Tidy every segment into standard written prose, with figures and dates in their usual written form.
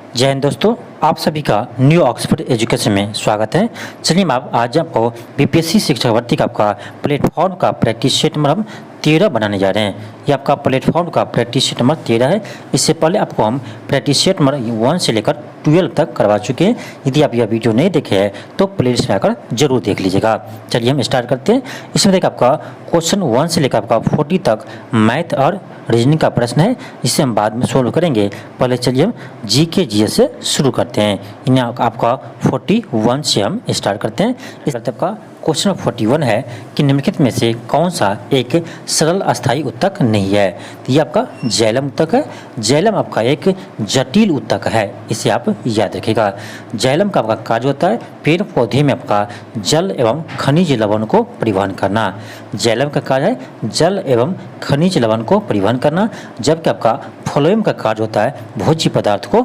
जय हिंद दोस्तों, आप सभी का न्यू ऑक्सफोर्ड एजुकेशन में स्वागत है। चलिए मैं आज आपको बीपीएससी शिक्षक भर्ती का आपका प्लेटफॉर्म का प्रैक्टिस सेट नंबर हम 13 बनाने जा रहे हैं। ये आपका प्लेटफॉर्म का प्रैक्टिस सेट नंबर 13 है। इससे पहले आपको हम प्रैक्टिस सेट नंबर 1 से लेकर 12 तक करवा चुके हैं। यदि आप यह वीडियो नहीं देखे हैं तो प्लेलिस्ट में आकर जरूर देख लीजिएगा। चलिए हम स्टार्ट करते हैं। इसमें देखिए आपका क्वेश्चन 1 से लेकर आपका 40 तक मैथ और रीजनिंग का प्रश्न है, जिसे हम बाद में सोल्व करेंगे। पहले चलिए हम जीके जीएस से शुरू करते हैं। इन्हें आपका 41 से हम स्टार्ट करते हैं। इस आपका क्वेश्चन 41 है कि निम्नलिखित में से कौन सा एक सरल अस्थायी उत्तक नहीं है। तो ये आपका जैलम उत्तक है। जैलम आपका एक जटिल उत्तक है, इसे आप याद रखिएगा। जैलम का आपका कार्य होता है पेड़ पौधे में आपका जल एवं खनिज लवण को परिवहन करना। जैलम का कार्य है जल एवं खनिज लवण को परिवहन करना, जबकि आपका फ्लोएम का कार्य होता है भोज्य पदार्थ को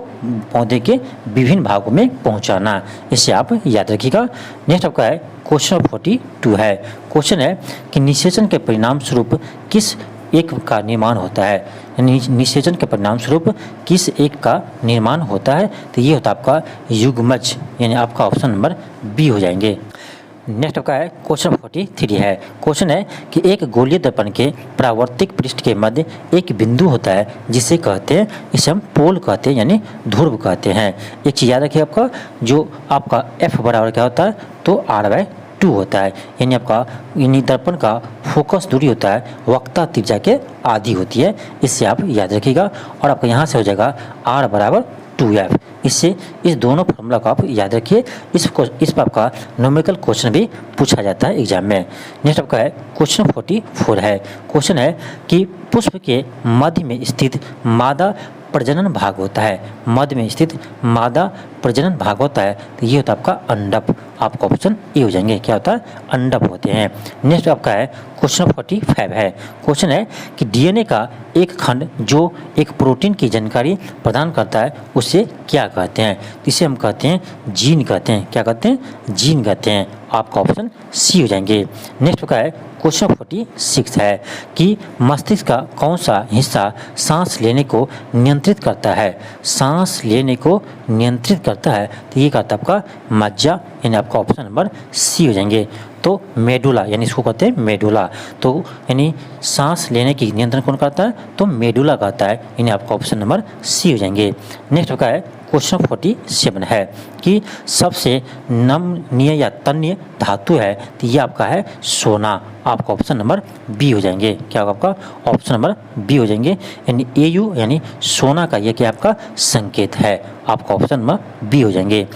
पौधे के विभिन्न भागों में पहुंचाना। इसे आप याद रखिएगा। नेक्स्ट आपका है क्वेश्चन 42 है। क्वेश्चन है कि निषेचन के परिणाम स्वरूप किस एक का निर्माण होता है। निषेचन के परिणाम स्वरूप किस एक का निर्माण होता है। तो ये होता है आपका युग्मज, यानी आपका ऑप्शन नंबर बी हो जाएंगे। नेक्स्ट आपका है क्वेश्चन 43 है। क्वेश्चन है कि एक गोलीय दर्पण के परावर्तिक पृष्ठ के मध्य एक बिंदु होता है जिसे कहते हैं, इसे हम पोल कहते हैं यानी ध्रुव कहते हैं। एक चीज़ याद रखिए, आपका जो आपका एफ बराबर क्या होता है तो r/2 होता है, यानी आपका दर्पण का फोकस दूरी होता है वक्रता त्रिज्या के आधी होती है। इससे आप याद रखिएगा। और आपका यहाँ से हो जाएगा r = 2f। इससे इस दोनों फॉर्मूला को आप याद रखिए। इस पर आपका न्यूमेरिकल क्वेश्चन भी पूछा जाता है एग्जाम में। नेक्स्ट आपका है क्वेश्चन 44 है। क्वेश्चन है कि पुष्प के मध्य में स्थित मादा प्रजनन भाग होता है। मध्य में स्थित मादा प्रजनन भाग होता है, तो ये होता है आपका अंडप। आपका ऑप्शन ए हो जाएंगे। क्या होता है? अंडप होते हैं। नेक्स्ट आपका है क्वेश्चन 45 है। क्वेश्चन है कि डीएनए का एक खंड जो एक प्रोटीन की जानकारी प्रदान करता है उसे क्या कहते हैं। इसे हम कहते हैं जीन कहते हैं। क्या कहते हैं? जीन कहते हैं। आपका ऑप्शन सी हो जाएंगे। नेक्स्ट का है क्वेश्चन 46 है कि मस्तिष्क का कौन सा हिस्सा सांस लेने को नियंत्रित करता है। सांस लेने को नियंत्रित करता है, तो ये कहता है आपका मज्जा, यानी आपका ऑप्शन नंबर सी हो जाएंगे। तो मेडुला, यानी इसको कहते हैं मेडुला। तो यानी सांस लेने की नियंत्रण कौन करता है तो मेडुला कहता है, यानी आपका ऑप्शन नंबर सी हो जाएंगे। नेक्स्ट होगा है क्वेश्चन 47 है कि सबसे नमनीय या तन्य धातु है, तो ये आपका है सोना। आपका ऑप्शन नंबर बी हो जाएंगे। क्या होगा आपका? ऑप्शन नंबर बी हो जाएंगे। यानी AU यानी सोना का ये क्या आपका संकेत है। आपका ऑप्शन नंबर बी हो जाएंगे।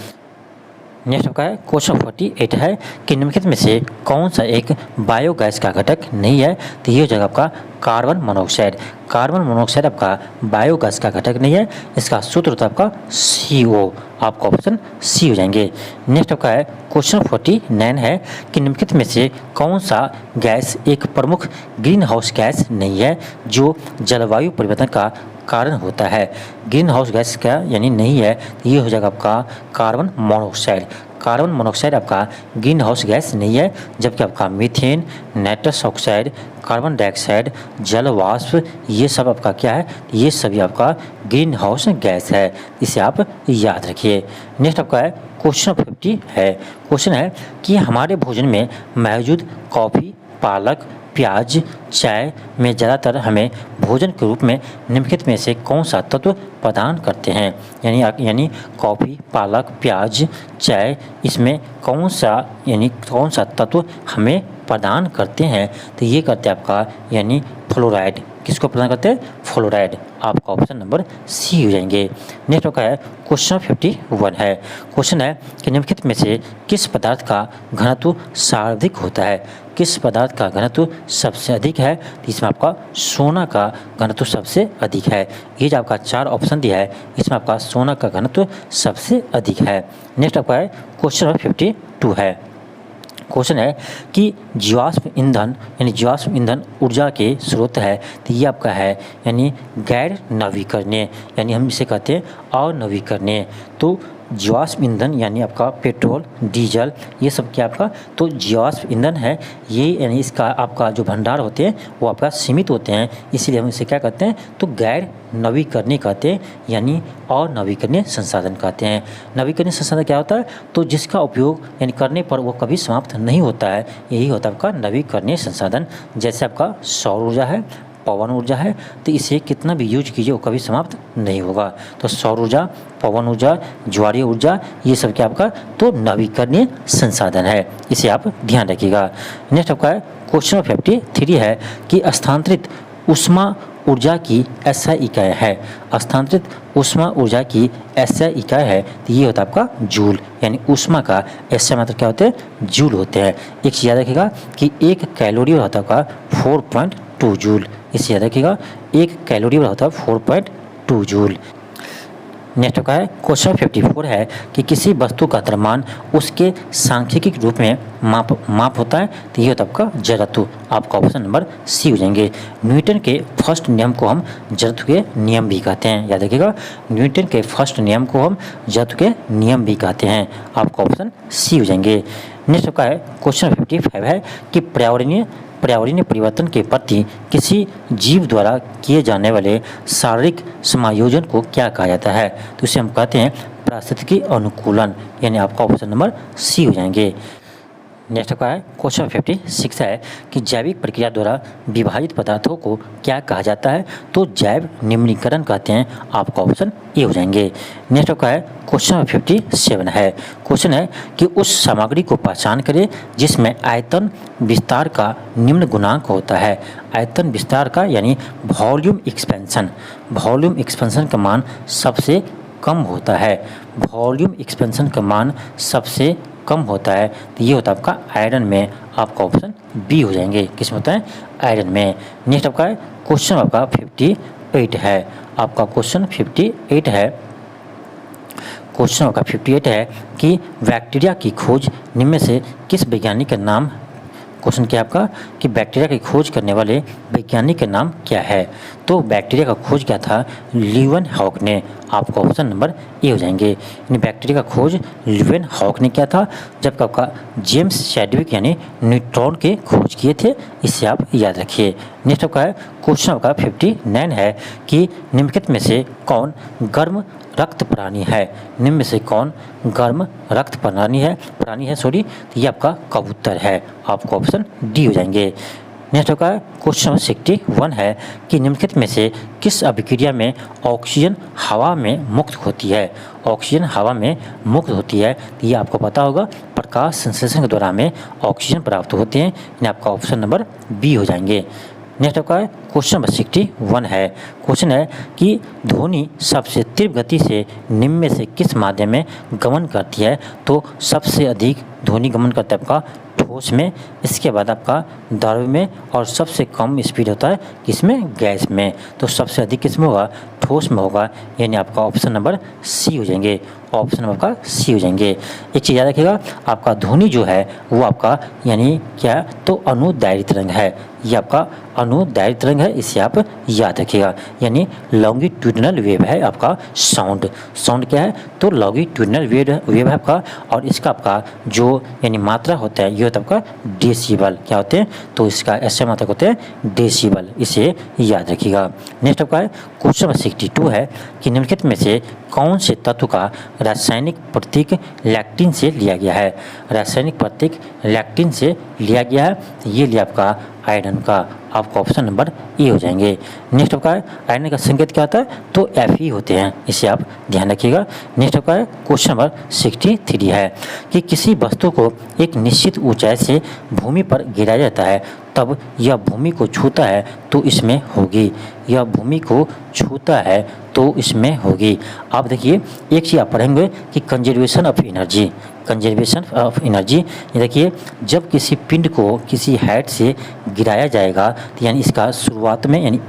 नेक्स्ट आपका है क्वेश्चन 48 है कि निम्नलिखित में से कौन सा एक बायोगैस का घटक नहीं है। तो ये हो जाएगा आपका कार्बन मोनोऑक्साइड। कार्बन मोनोऑक्साइड आपका बायोगैस का घटक नहीं है। इसका सूत्र होता है आपका CO। आपका ऑप्शन सी हो जाएंगे। नेक्स्ट आपका है क्वेश्चन 49 है कि निम्नलिखित में से कौन सा गैस एक प्रमुख ग्रीन हाउस गैस नहीं है जो जलवायु परिवर्तन का कारण होता है। ग्रीन हाउस गैस का यानी नहीं है, तो ये हो जाएगा आपका कार्बन मोनोऑक्साइड। कार्बन मोनोऑक्साइड आपका ग्रीन हाउस गैस नहीं है, जबकि आपका methane, nitrous oxide, carbon dioxide, जल वाष्प, ये सब आपका क्या है? ये सभी आपका ग्रीन हाउस गैस है। इसे आप याद रखिए। नेक्स्ट आपका है क्वेश्चन 50 है। क्वेश्चन है कि हमारे भोजन में मौजूद कॉफ़ी, पालक, प्याज, चाय में ज़्यादातर हमें भोजन के रूप में निम्नलिखित में से कौन सा तत्व प्रदान करते हैं। यानी कॉफ़ी, पालक, प्याज, चाय, इसमें कौन सा तत्व हमें प्रदान करते हैं। तो ये करते हैं आपका यानी फ्लोराइड। किसको प्रदान करते हैं? फ्लोराइड। आपका ऑप्शन नंबर सी हो जाएंगे। नेक्स्ट आपका है क्वेश्चन 51 है। क्वेश्चन है कि निम्नलिखित में से किस पदार्थ का घनत्व सर्वाधिक होता है। किस पदार्थ का घनत्व सबसे अधिक है। तो इसमें आपका सोना का घनत्व सबसे अधिक है। ये जो आपका 4 ऑप्शन दिया है, इसमें आपका सोना का घनत्व सबसे अधिक है। नेक्स्ट आपका है क्वेश्चन 52 है। क्वेश्चन है कि जीवाश्म ईंधन ऊर्जा के स्रोत है। तो ये आपका है यानी गैर नवीकरणीय, यानी हम इसे कहते हैं अनवीकरणीय। तो जीवाश्म ईंधन यानी आपका पेट्रोल, डीजल, ये सब क्या आपका तो जीवाश्म ईंधन है। ये यानी इसका आपका जो भंडार होते हैं वो आपका सीमित होते हैं, इसीलिए हम इसे क्या कहते हैं तो गैर नवीकरणीय कहते हैं, यानी अनवीकरणीय संसाधन कहते हैं। नवीकरणीय संसाधन क्या होता है तो जिसका उपयोग यानी करने पर वो कभी समाप्त नहीं होता है, यही होता है आपका नवीकरणीय संसाधन। जैसे आपका सौर ऊर्जा है, पवन ऊर्जा है, तो इसे कितना भी यूज कीजिए वो कभी समाप्त नहीं होगा। तो सौर ऊर्जा, पवन ऊर्जा, ज्वारीय ऊर्जा, ये सब क्या आपका तो नवीकरणीय संसाधन है, इसे आप ध्यान रखिएगा। नेक्स्ट आपका क्वेश्चन नंबर 53 है कि स्थानांतरित ऊष्मा ऊर्जा की SI इकाई है। स्थानांतरित ऊष्मा ऊर्जा की SI इकाई है तो ये होता है आपका जूल, यानी ऊष्मा का SI मतलब क्या होते हैं जूल होते हैं। एक चीज़ याद रखिएगा कि एक कैलोरी होता है आपका 4.2 जूल, इसे याद रखिएगा, एक कैलोरी होता है 4.2 जूल। नेक्स्ट का है क्वेश्चन 54 है कि किसी वस्तु का द्रव्यमान उसके सांख्यिकी रूप में माप होता है तो ये होता है आपका जड़त्व। आपका ऑप्शन नंबर सी हो जाएंगे। न्यूटन के फर्स्ट नियम को हम जड़त्व के नियम भी कहते हैं, याद रखिएगा, न्यूटन के फर्स्ट नियम को हम जड़त्व के नियम भी कहते हैं। आपका ऑप्शन सी हो जाएंगे। नेक्स्ट का है क्वेश्चन 55 है कि पर्यावरणीय परिवर्तन के प्रति किसी जीव द्वारा किए जाने वाले शारीरिक समायोजन को क्या कहा जाता है तो इसे हम कहते हैं पारिस्थितिकी अनुकूलन, यानी आपका ऑप्शन नंबर सी हो जाएंगे। नेक्स्ट का है क्वेश्चन 56 है कि जैविक प्रक्रिया द्वारा विभाजित पदार्थों को क्या कहा जाता है तो जैव निम्नीकरण कहते हैं। आपका ऑप्शन ए हो जाएंगे। नेक्स्ट का है क्वेश्चन 57 है, क्वेश्चन है कि उस सामग्री को पहचान करें जिसमें आयतन विस्तार का निम्न गुणांक होता है। आयतन विस्तार का यानी वॉल्यूम एक्सपेंशन का मान सबसे कम होता है। वॉल्यूम एक्सपेंशन का मान सबसे कम होता है तो ये होता है आपका आयरन में। आपका ऑप्शन बी हो जाएंगे, किसमें होता है आयरन में। नेक्स्ट आपका क्वेश्चन आपका 58 है। आपका क्वेश्चन 58 है, क्वेश्चन आपका 58 है कि बैक्टीरिया की खोज निम्न में से किस वैज्ञानिक का नाम, क्वेश्चन क्या आपका कि बैक्टीरिया की खोज करने वाले वैज्ञानिक का नाम क्या है तो बैक्टीरिया का खोज क्या था लीवेनहॉक ने। आपका ऑप्शन नंबर ए हो जाएंगे। यानी बैक्टीरिया का खोज लीवेनहॉक ने किया था, जबकि आपका जेम्स चैडविक यानी न्यूट्रॉन के खोज किए थे, इसे आप याद रखिए। नेक्स्ट आपका है क्वेश्चन आपका 59 है कि निम्नलिखित में से कौन गर्म रक्त प्राणी है। निम्न में से कौन गर्म रक्त प्राणी है तो ये आपका कबूतर है। आपको ऑप्शन डी हो जाएंगे। नेक्स्ट का क्वेश्चन 61 है कि निम्नलिखित में से किस अभिक्रिया में ऑक्सीजन हवा में मुक्त होती है। ऑक्सीजन हवा में मुक्त होती है तो ये आपको पता होगा प्रकाश संश्लेषण के द्वारा हमें ऑक्सीजन प्राप्त होते हैं, यानी आपका ऑप्शन नंबर बी हो जाएंगे। नेक्स्ट आपका क्वेश्चन नंबर 61 है, क्वेश्चन है कि ध्वनि सबसे तीव्र गति से निम्न में से किस माध्यम में गमन करती है तो सबसे अधिक ध्वनि गमन करता है आपका ठोस में, इसके बाद आपका द्रव में, और सबसे कम स्पीड होता है किसमें गैस में। तो सबसे अधिक किसमें होगा ठोस में होगा, यानी आपका ऑप्शन नंबर सी हो जाएंगे। ऑप्शन नंबर आपका सी हो जाएंगे। एक चीज़ याद रखिएगा, आपका ध्वनि जो है वो आपका यानी क्या तो अनुदैर्घ्य तरंग है, ये आपका अनुदैर्घ्य तरंग है, इसे आप याद रखिएगा। यानी लॉन्गिट्यूडिनल वेव है आपका साउंड क्या है तो लॉन्गिट्यूडिनल वेव है आपका, और इसका आपका जो यानी मात्रा होता है ये होता है आपका डेसिबल। क्या होते हैं तो इसका ऐसे मात्रक होते हैं डेसिबल, इसे याद रखिएगा। नेक्स्ट आपका क्वेश्चन नंबर 62 है कि निम्नलिखित में से कौन से तत्व का रासायनिक प्रतीक लैक्टिन से लिया गया है। रासायनिक प्रतीक लैक्टिन से लिया गया है, ये लिया आपका आयरन का। आपका ऑप्शन नंबर ए हो जाएंगे। नेक्स्ट आपका आयरन का संकेत क्या होता है तो Fe होते हैं, इसे आप ध्यान रखिएगा। नेक्स्ट आपका क्वेश्चन नंबर 63 है कि किसी वस्तु को एक निश्चित ऊंचाई से भूमि पर गिराया जाता है तब यह भूमि को छूता है तो इसमें होगी, यह भूमि को छूता है तो इसमें होगी। आप देखिए एक चीज़ आप पढ़ेंगे कि कंजर्वेशन ऑफ एनर्जी, देखिए जब किसी पिंड को किसी हाइट से गिराया जाएगा तो यानी इसका शुरुआत में यानी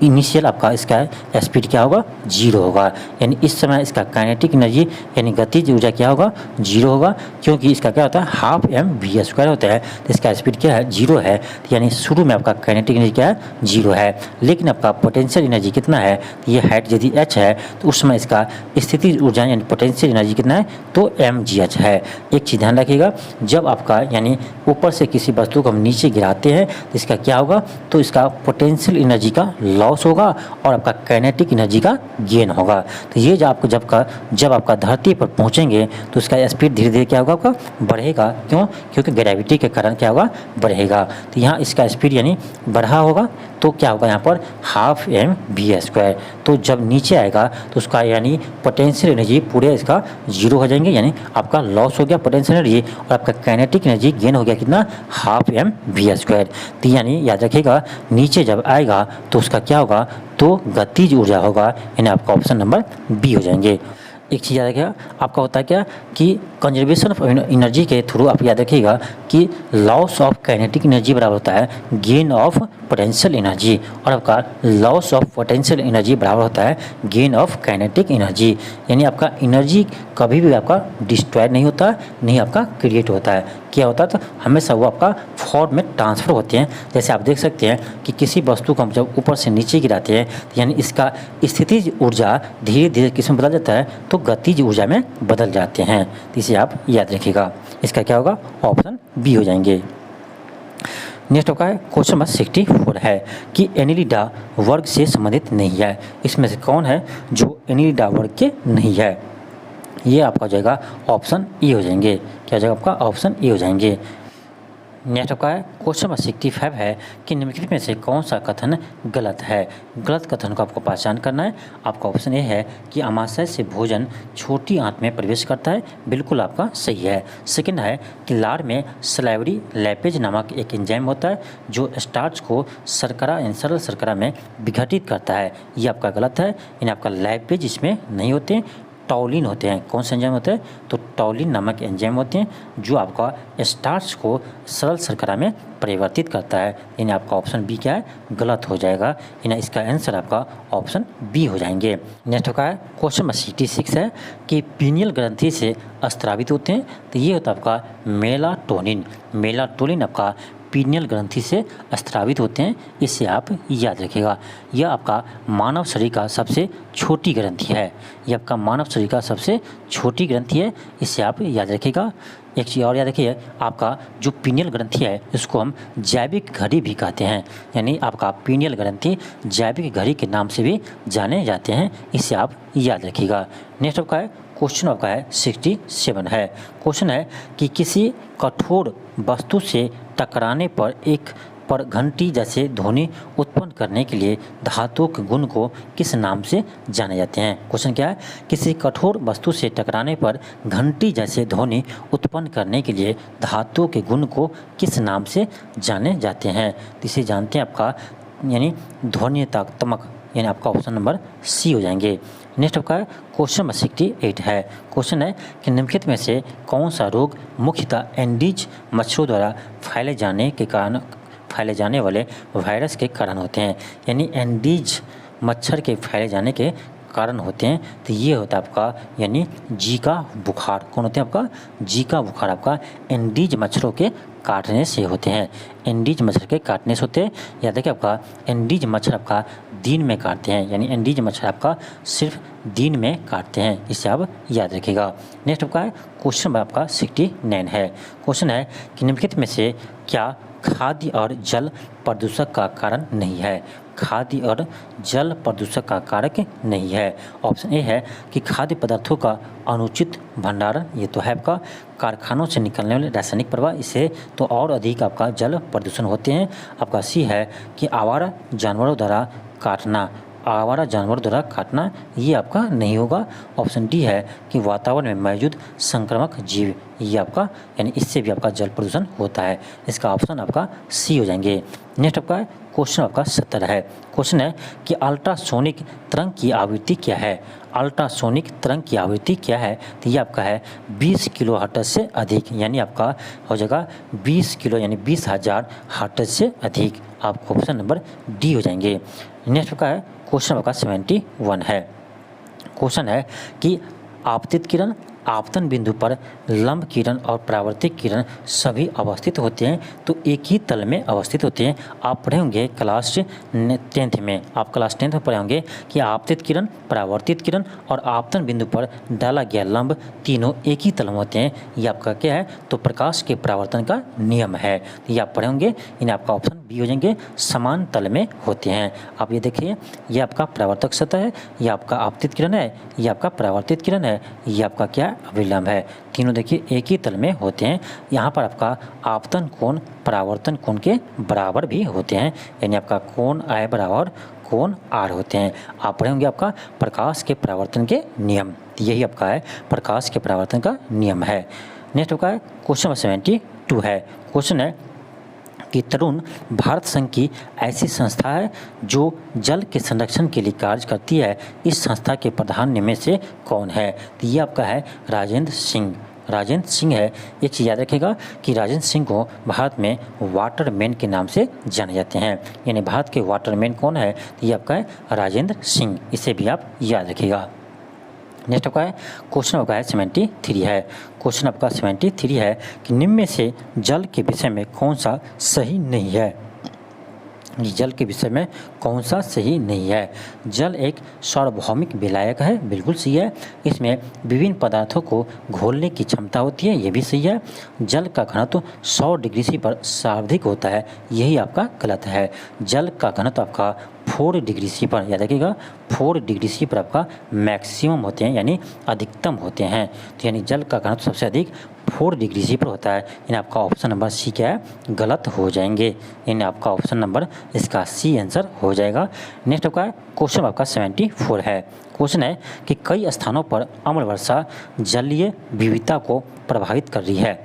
इनिशियल आपका इसका स्पीड क्या होगा, 0 होगा। यानी इस समय इसका काइनेटिक एनर्जी यानी गतिज ऊर्जा क्या होगा, 0 होगा, क्योंकि इसका क्या होता है हाफ mv² होता है, तो इसका स्पीड क्या है, 0 है। तो यानी शुरू में आपका काइनेटिक एनर्जी क्या है, 0 है। लेकिन आपका पोटेंशियल एनर्जी कितना है, ये हाइट यदि h है तो उस समय इसका स्थितिज ऊर्जा यानी पोटेंशियल एनर्जी कितना है, तो mgh है। एक चीज़ ध्यान रखिएगा, जब आपका यानी ऊपर से किसी वस्तु को हम नीचे गिराते हैं तो इसका क्या होगा, तो इसका पोटेंशियल एनर्जी का लॉस होगा और आपका काइनेटिक एनर्जी का गेन होगा। तो ये जब आपका धरती पर पहुंचेंगे तो इसका स्पीड धीरे धीरे क्या होगा, आपका बढ़ेगा। क्यों, क्योंकि ग्रेविटी के कारण क्या होगा, बढ़ेगा। तो यहाँ इसका स्पीड यानी बढ़ा होगा, तो क्या होगा यहाँ पर हाफ mv²। तो जब नीचे आएगा तो उसका यानी पोटेंशियल एनर्जी पूरे इसका 0 हो जाएंगे, यानी आपका लॉस हो गया पोटेंशियल एनर्जी और आपका काइनेटिक एनर्जी गेन हो गया कितना, हाफ mv²। तो यानी याद रखिएगा, नीचे जब आएगा तो उसका क्या होगा, तो गतिज ऊर्जा होगा, यानी आपका ऑप्शन नंबर बी हो जाएंगे। एक चीज़ याद रखिएगा, आपका होता है क्या कि कंजर्वेशन ऑफ एनर्जी के थ्रू आप याद रखिएगा कि लॉस ऑफ काइनेटिक एनर्जी बराबर होता है गेन ऑफ पोटेंशियल एनर्जी, और आपका लॉस ऑफ पोटेंशियल एनर्जी बराबर होता है गेन ऑफ काइनेटिक एनर्जी। यानी आपका एनर्जी कभी भी आपका डिस्ट्रॉय नहीं होता है, नहीं आपका क्रिएट होता है। क्या होता है, तो हमेशा वो आपका फॉर्म में ट्रांसफ़र होते हैं। जैसे आप देख सकते हैं कि किसी वस्तु को हम जब ऊपर से नीचे गिराते हैं तो यानी इसका स्थितिज ऊर्जा धीरे धीरे किस में बदल जाता है, तो गतिज ऊर्जा में बदल जाते हैं। तो इसे आप याद रखिएगा, इसका क्या होगा, ऑप्शन बी हो जाएंगे। नेक्स्ट आपका है क्वेश्चन नंबर 64 है कि एनिलिडा वर्ग से संबंधित नहीं है। इसमें से कौन है जो एनिलिडा वर्ग के नहीं है, ये आपका हो जाएगा ऑप्शन ए हो जाएंगे। क्या हो जाएगा आपका, ऑप्शन ए हो जाएंगे। नेक्स्ट आपका है क्वेश्चन नंबर 65 है कि निम्नलिखित में से कौन सा कथन गलत है। गलत कथन को आपको पहचान करना है। आपका ऑप्शन ए है कि अमाशय से भोजन छोटी आंत में प्रवेश करता है, बिल्कुल आपका सही है। सेकंड है कि लार में सलाइवरी लैपेज नामक एक एंजाइम होता है जो स्टार्च को शर्करा यानी सरल शर्करा में विघटित करता है, ये आपका गलत है। यानी आपका लैपेज इसमें नहीं होते, टॉलिन होते हैं। कौन से एंजाइम होते हैं, तो टॉलिन नामक एंजाइम होते हैं जो आपका स्टार्च को सरल शर्करा में परिवर्तित करता है। यानी आपका ऑप्शन बी क्या है, गलत हो जाएगा। यानी इसका आंसर आपका ऑप्शन बी हो जाएंगे। नेक्स्ट का है क्वेश्चन नंबर 66 है कि पीनियल ग्रंथि से स्रावित होते हैं, तो ये होता है आपका मेलाटोनिन। मेलाटोनिन आपका पीनियल ग्रंथि से स्रावित होते हैं, इसे आप याद रखिएगा। यह आपका मानव शरीर का सबसे छोटी ग्रंथि है, यह आपका मानव शरीर का सबसे छोटी ग्रंथि है, इसे आप याद रखिएगा। एक चीज़ और याद रखिए, आपका जो पीनियल ग्रंथि है इसको हम जैविक घड़ी भी कहते हैं। यानी आपका पीनियल ग्रंथि जैविक घड़ी के नाम से भी जाने जाते हैं, इसे आप याद रखिएगा। नेक्स्ट आपका है क्वेश्चन आपका है 67 है। क्वेश्चन है कि किसी कठोर वस्तु से टकराने पर घंटी जैसे ध्वनि उत्पन्न करने के लिए धातुओं के गुण को किस नाम से जाने जाते हैं। क्वेश्चन क्या है, किसी कठोर वस्तु से टकराने पर घंटी जैसे ध्वनि उत्पन्न करने के लिए धातुओं के गुण को किस नाम से जाने जाते हैं। तो इसे जानते हैं आपका यानी ध्वनितात्मक, यानी आपका ऑप्शन नंबर सी हो जाएंगे। नेक्स्ट आपका क्वेश्चन नंबर 68 है। क्वेश्चन है कि निम्नलिखित में से कौन सा रोग मुख्यतः एंडीज मच्छरों द्वारा फैले जाने वाले वायरस के कारण होते हैं। यानी एंडीज मच्छर के फैले जाने के कारण होते हैं, तो ये होता है आपका यानी जीका बुखार। कौन होते हैं आपका, जीका बुखार आपका एंडीज मच्छरों के काटने से होते हैं। एंडीज मच्छर के काटने से होते हैं। याद रखिए आपका एंडीज मच्छर आपका दिन में काटते हैं, यानी एंडीज मच्छर आपका सिर्फ दिन में काटते हैं, इसे आप याद रखिएगा। नेक्स्ट आपका क्वेश्चन नंबर आपका 69 है। क्वेश्चन है कि निम्नलिखित में से क्या खाद्य और जल प्रदूषक का कारण नहीं है। खाद्य और जल प्रदूषक का कारक नहीं है। ऑप्शन ए है कि खाद्य पदार्थों का अनुचित भंडारण, ये तो है आपका कारखानों से निकलने वाले रासायनिक प्रवाह, इससे तो और अधिक आपका जल प्रदूषण होते हैं। आपका सी है कि आवारा जानवरों द्वारा काटना, आवारा जानवर द्वारा काटना, ये आपका नहीं होगा। ऑप्शन डी है कि वातावरण में मौजूद संक्रामक जीव, ये आपका यानी इससे भी आपका जल प्रदूषण होता है। इसका ऑप्शन आपका सी हो जाएंगे। नेक्स्ट आपका क्वेश्चन आपका 70 है। क्वेश्चन है कि अल्ट्रासोनिक तरंग की आवृत्ति क्या है। अल्ट्रासोनिक तरंग की आवृत्ति क्या है, तो ये आपका है 20 किलो हर्ट्ज से अधिक, यानी आपका हो जाएगा 20 किलो यानी 20,000 हर्ट्ज से अधिक। आपको ऑप्शन नंबर डी हो जाएंगे। नेक्स्ट का है क्वेश्चन आपका 71 है। क्वेश्चन है कि आपतित किरण, आपतन बिंदु पर लंब किरण और परावर्तित किरण सभी अवस्थित होते हैं तो एक ही तल में अवस्थित होते हैं। आप पढ़े होंगे क्लास 10th में, आप क्लास 10th में पढ़े होंगे कि आपतित किरण, परावर्तित किरण और आपतन बिंदु पर डाला गया लंब तीनों एक ही तल में होते हैं। ये आपका क्या है, तो प्रकाश के परावर्तन का नियम है। ये आप पढ़े होंगे, इन्हें आपका ऑप्शन बी हो जाएंगे, समान तल में होते हैं। आप ये देखिए, ये आपका परावर्तक सतह है, ये आपका आपतित किरण है, ये आपका परावर्तित किरण है, ये आपका क्या अभिलंब है। तीनों देखिए एक ही तल में होते हैं। यहाँ पर आपका आपतन कोण परावर्तन कोण के बराबर भी होते हैं, यानी आपका कोण आई बराबर कोण आर होते हैं। आप पढ़े होंगे आपका प्रकाश के परावर्तन के नियम, यही आपका है प्रकाश के परावर्तन का नियम है। नेक्स्ट आपका है क्वेश्चन 72 है। क्वेश्चन है कि तरुण भारत संघ की ऐसी संस्था है जो जल के संरक्षण के लिए कार्य करती है। इस संस्था के प्रधान में से कौन है, तो ये आपका है राजेंद्र सिंह। राजेंद्र सिंह है। एक चीज़ याद रखिएगा कि राजेंद्र सिंह को भारत में वाटरमैन के नाम से जाने जाते हैं, यानी भारत के वाटरमैन कौन है, तो ये आपका है राजेंद्र सिंह। इसे भी आप याद रखिएगा। नेक्स्ट आपका है क्वेश्चन आपका है 73 है। क्वेश्चन आपका 73 है कि निम्न में से जल के विषय में कौन सा सही नहीं है। जल के विषय में कौन सा सही नहीं है। जल एक सार्वभौमिक विलायक है, बिल्कुल सही है। इसमें विभिन्न पदार्थों को घोलने की क्षमता होती है, ये भी सही है। जल का घनत्व 100 डिग्री सी पर सर्वाधिक होता है, यही आपका गलत है। जल का घनत्व आपका 4 डिग्री सी पर, याद रखिएगा 4 डिग्री सी पर आपका मैक्सिमम होते हैं, यानी अधिकतम होते हैं। तो यानी जल का घनत्व सबसे अधिक 4 डिग्री सी पर होता है, यानी आपका ऑप्शन नंबर सी क्या है, गलत हो जाएंगे। यानी आपका ऑप्शन नंबर इसका सी आंसर हो जाएगा। नेक्स्ट आपका क्वेश्चन आपका 74 है। क्वेश्चन है कि कई स्थानों पर अम्ल वर्षा जलीय विविधता को प्रभावित कर रही है,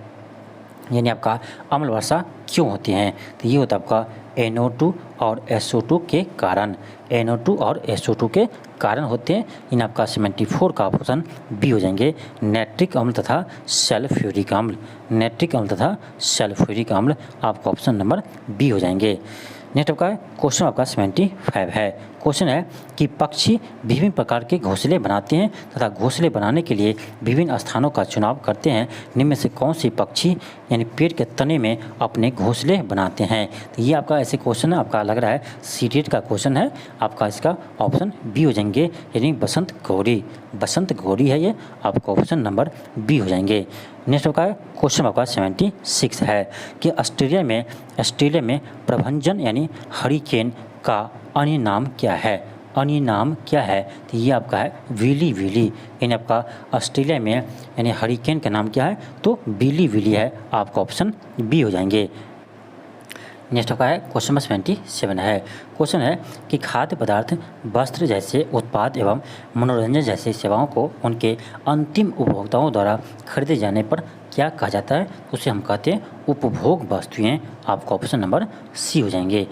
यानी आपका अम्ल वर्षा क्यों होती हैं, तो ये होता है आपका NO2 और SO2 के कारण। NO2 और SO2 के कारण होते हैं। इन आपका 74 का ऑप्शन बी हो जाएंगे, नाइट्रिक अम्ल तथा सल्फ्यूरिक अम्ल। नाइट्रिक अम्ल तथा सल्फ्यूरिक अम्ल आपका ऑप्शन नंबर बी हो जाएंगे। नेक्स्ट आपका क्वेश्चन आपका 75 है। क्वेश्चन है कि पक्षी विभिन्न प्रकार के घोंसले बनाते हैं तथा घोंसले बनाने के लिए विभिन्न स्थानों का चुनाव करते हैं। निम्न में से कौन सी पक्षी यानी पेड़ के तने में अपने घोंसले बनाते हैं, तो ये आपका ऐसे क्वेश्चन आपका लग रहा है सीटेट का क्वेश्चन है। आपका इसका ऑप्शन बी हो जाएंगे, यानी बसंत घोड़ी। बसंत घोड़ी है ये, आपका ऑप्शन नंबर बी हो जाएंगे। नेक्स्ट आपका क्वेश्चन आपका 76 है कि ऑस्ट्रेलिया में प्रभंजन यानी हरिकेन का अन्य नाम क्या है। अन्य नाम क्या है, तो ये आपका है विली विली। यानी आपका ऑस्ट्रेलिया में यानी हरिकेन का नाम क्या है, तो विली विली है। आपका ऑप्शन बी हो जाएंगे। नेक्स्ट आपका है क्वेश्चन नंबर 77 है। क्वेश्चन है कि खाद्य पदार्थ, वस्त्र जैसे उत्पाद एवं मनोरंजन जैसी सेवाओं को उनके अंतिम उपभोक्ताओं द्वारा खरीदे जाने पर क्या कहा जाता है, उसे हम कहते हैं उपभोग वस्तुएं। आपका ऑप्शन नंबर सी हो जाएंगे।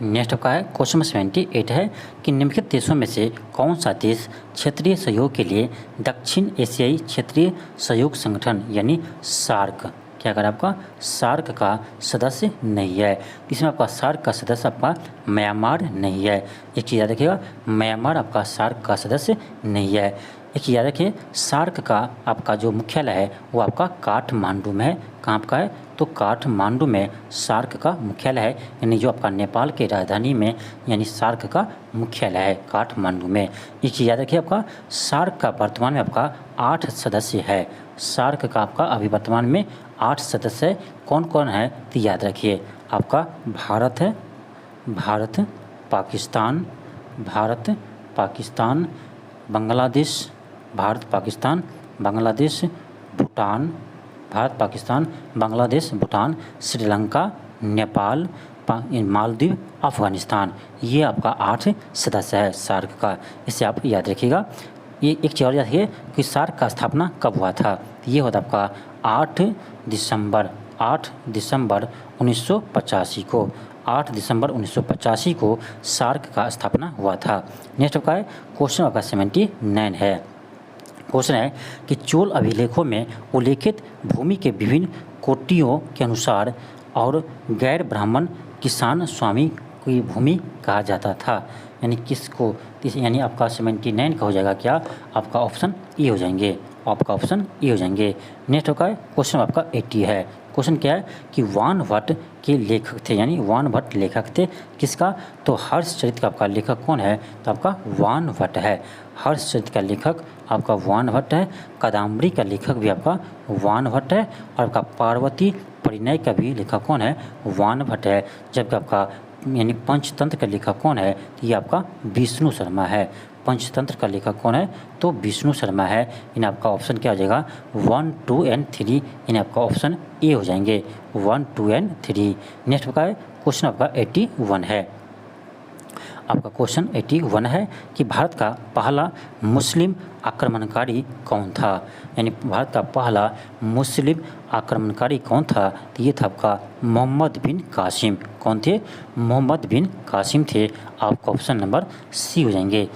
नेक्स्ट आपका है क्वेश्चन नंबर 78 है कि निम्नलिखित देशों में से कौन सा देश क्षेत्रीय सहयोग के लिए दक्षिण एशियाई क्षेत्रीय सहयोग संगठन यानी सार्क, क्या करें आपका सार्क का सदस्य नहीं है। इसमें आपका सार्क का सदस्य आपका म्यांमार नहीं है। एक चीज़ याद रखिएगा, म्यांमार आपका सार्क का सदस्य नहीं है। एक चीज़ याद रखिए, सार्क का आपका जो मुख्यालय है वो आपका काठमांडू में है। कहाँ आपका है, तो काठमांडू में सार्क का मुख्यालय है, यानी जो आपका नेपाल के राजधानी में यानी सार्क का मुख्यालय है काठमांडू में। एक चीज़ याद रखिए, आपका सार्क का वर्तमान में आपका 8 सदस्य है। सार्क का आपका अभी वर्तमान में 8 सदस्य कौन कौन है, तो याद रखिए आपका भारत है, भारत पाकिस्तान, बांग्लादेश, भारत पाकिस्तान बांग्लादेश, भूटान, भारत पाकिस्तान बांग्लादेश भूटान, श्रीलंका, नेपाल, मालदीव, अफगानिस्तान। ये आपका 8 सदस्य है सार्क का, इसे आप याद रखिएगा। ये एक चीज़ और याद रखिए कि सार्क का स्थापना कब हुआ था। ये होता आपका 8 दिसंबर 1985 को, 8 दिसंबर 1985 को सार्क का स्थापना हुआ था। नेक्स्ट आपका है क्वेश्चन आपका 79 है। क्वेश्चन है कि चोल अभिलेखों में उल्लेखित भूमि के विभिन्न कोटियों के अनुसार और गैर ब्राह्मण किसान स्वामी की भूमि कहा जाता था। यानी किसको, यानी आपका 79 का हो जाएगा क्या, आपका ऑप्शन ए हो जाएंगे, आपका ऑप्शन ए हो जाएंगे। नेक्स्ट होगा क्वेश्चन आपका 80 है। क्वेश्चन क्या है कि वान भट्ट के लेखक थे, यानी वान भट्ट लेखक थे किसका, तो हर्षचरित का आपका लेखक कौन है, तो आपका वान भट्ट है। हर्षचरित का लेखक आपका वान भट्ट है। कादम्बरी का लेखक भी आपका वान भट्ट है। और आपका पार्वती परिणय का भी लेखक कौन है, वान भट्ट है। जबकि आपका यानी पंचतंत्र का लेखक कौन है, तो ये आपका विष्णु शर्मा है। पंचतंत्र का लेखक कौन है, तो विष्णु शर्मा है। इन आपका ऑप्शन क्या हो जाएगा 1, 2 एंड 3, इन आपका ऑप्शन ए हो जाएंगे 1, 2 एंड 3। नेक्स्ट आपका क्वेश्चन आपका 81 है। आपका क्वेश्चन 81 है कि भारत का पहला मुस्लिम आक्रमणकारी कौन था। यानी भारत का पहला मुस्लिम आक्रमणकारी कौन था, तो ये था आपका मोहम्मद बिन कासिम। कौन थे, मोहम्मद बिन कासिम थे। आपका ऑप्शन नंबर सी हो जाएंगे,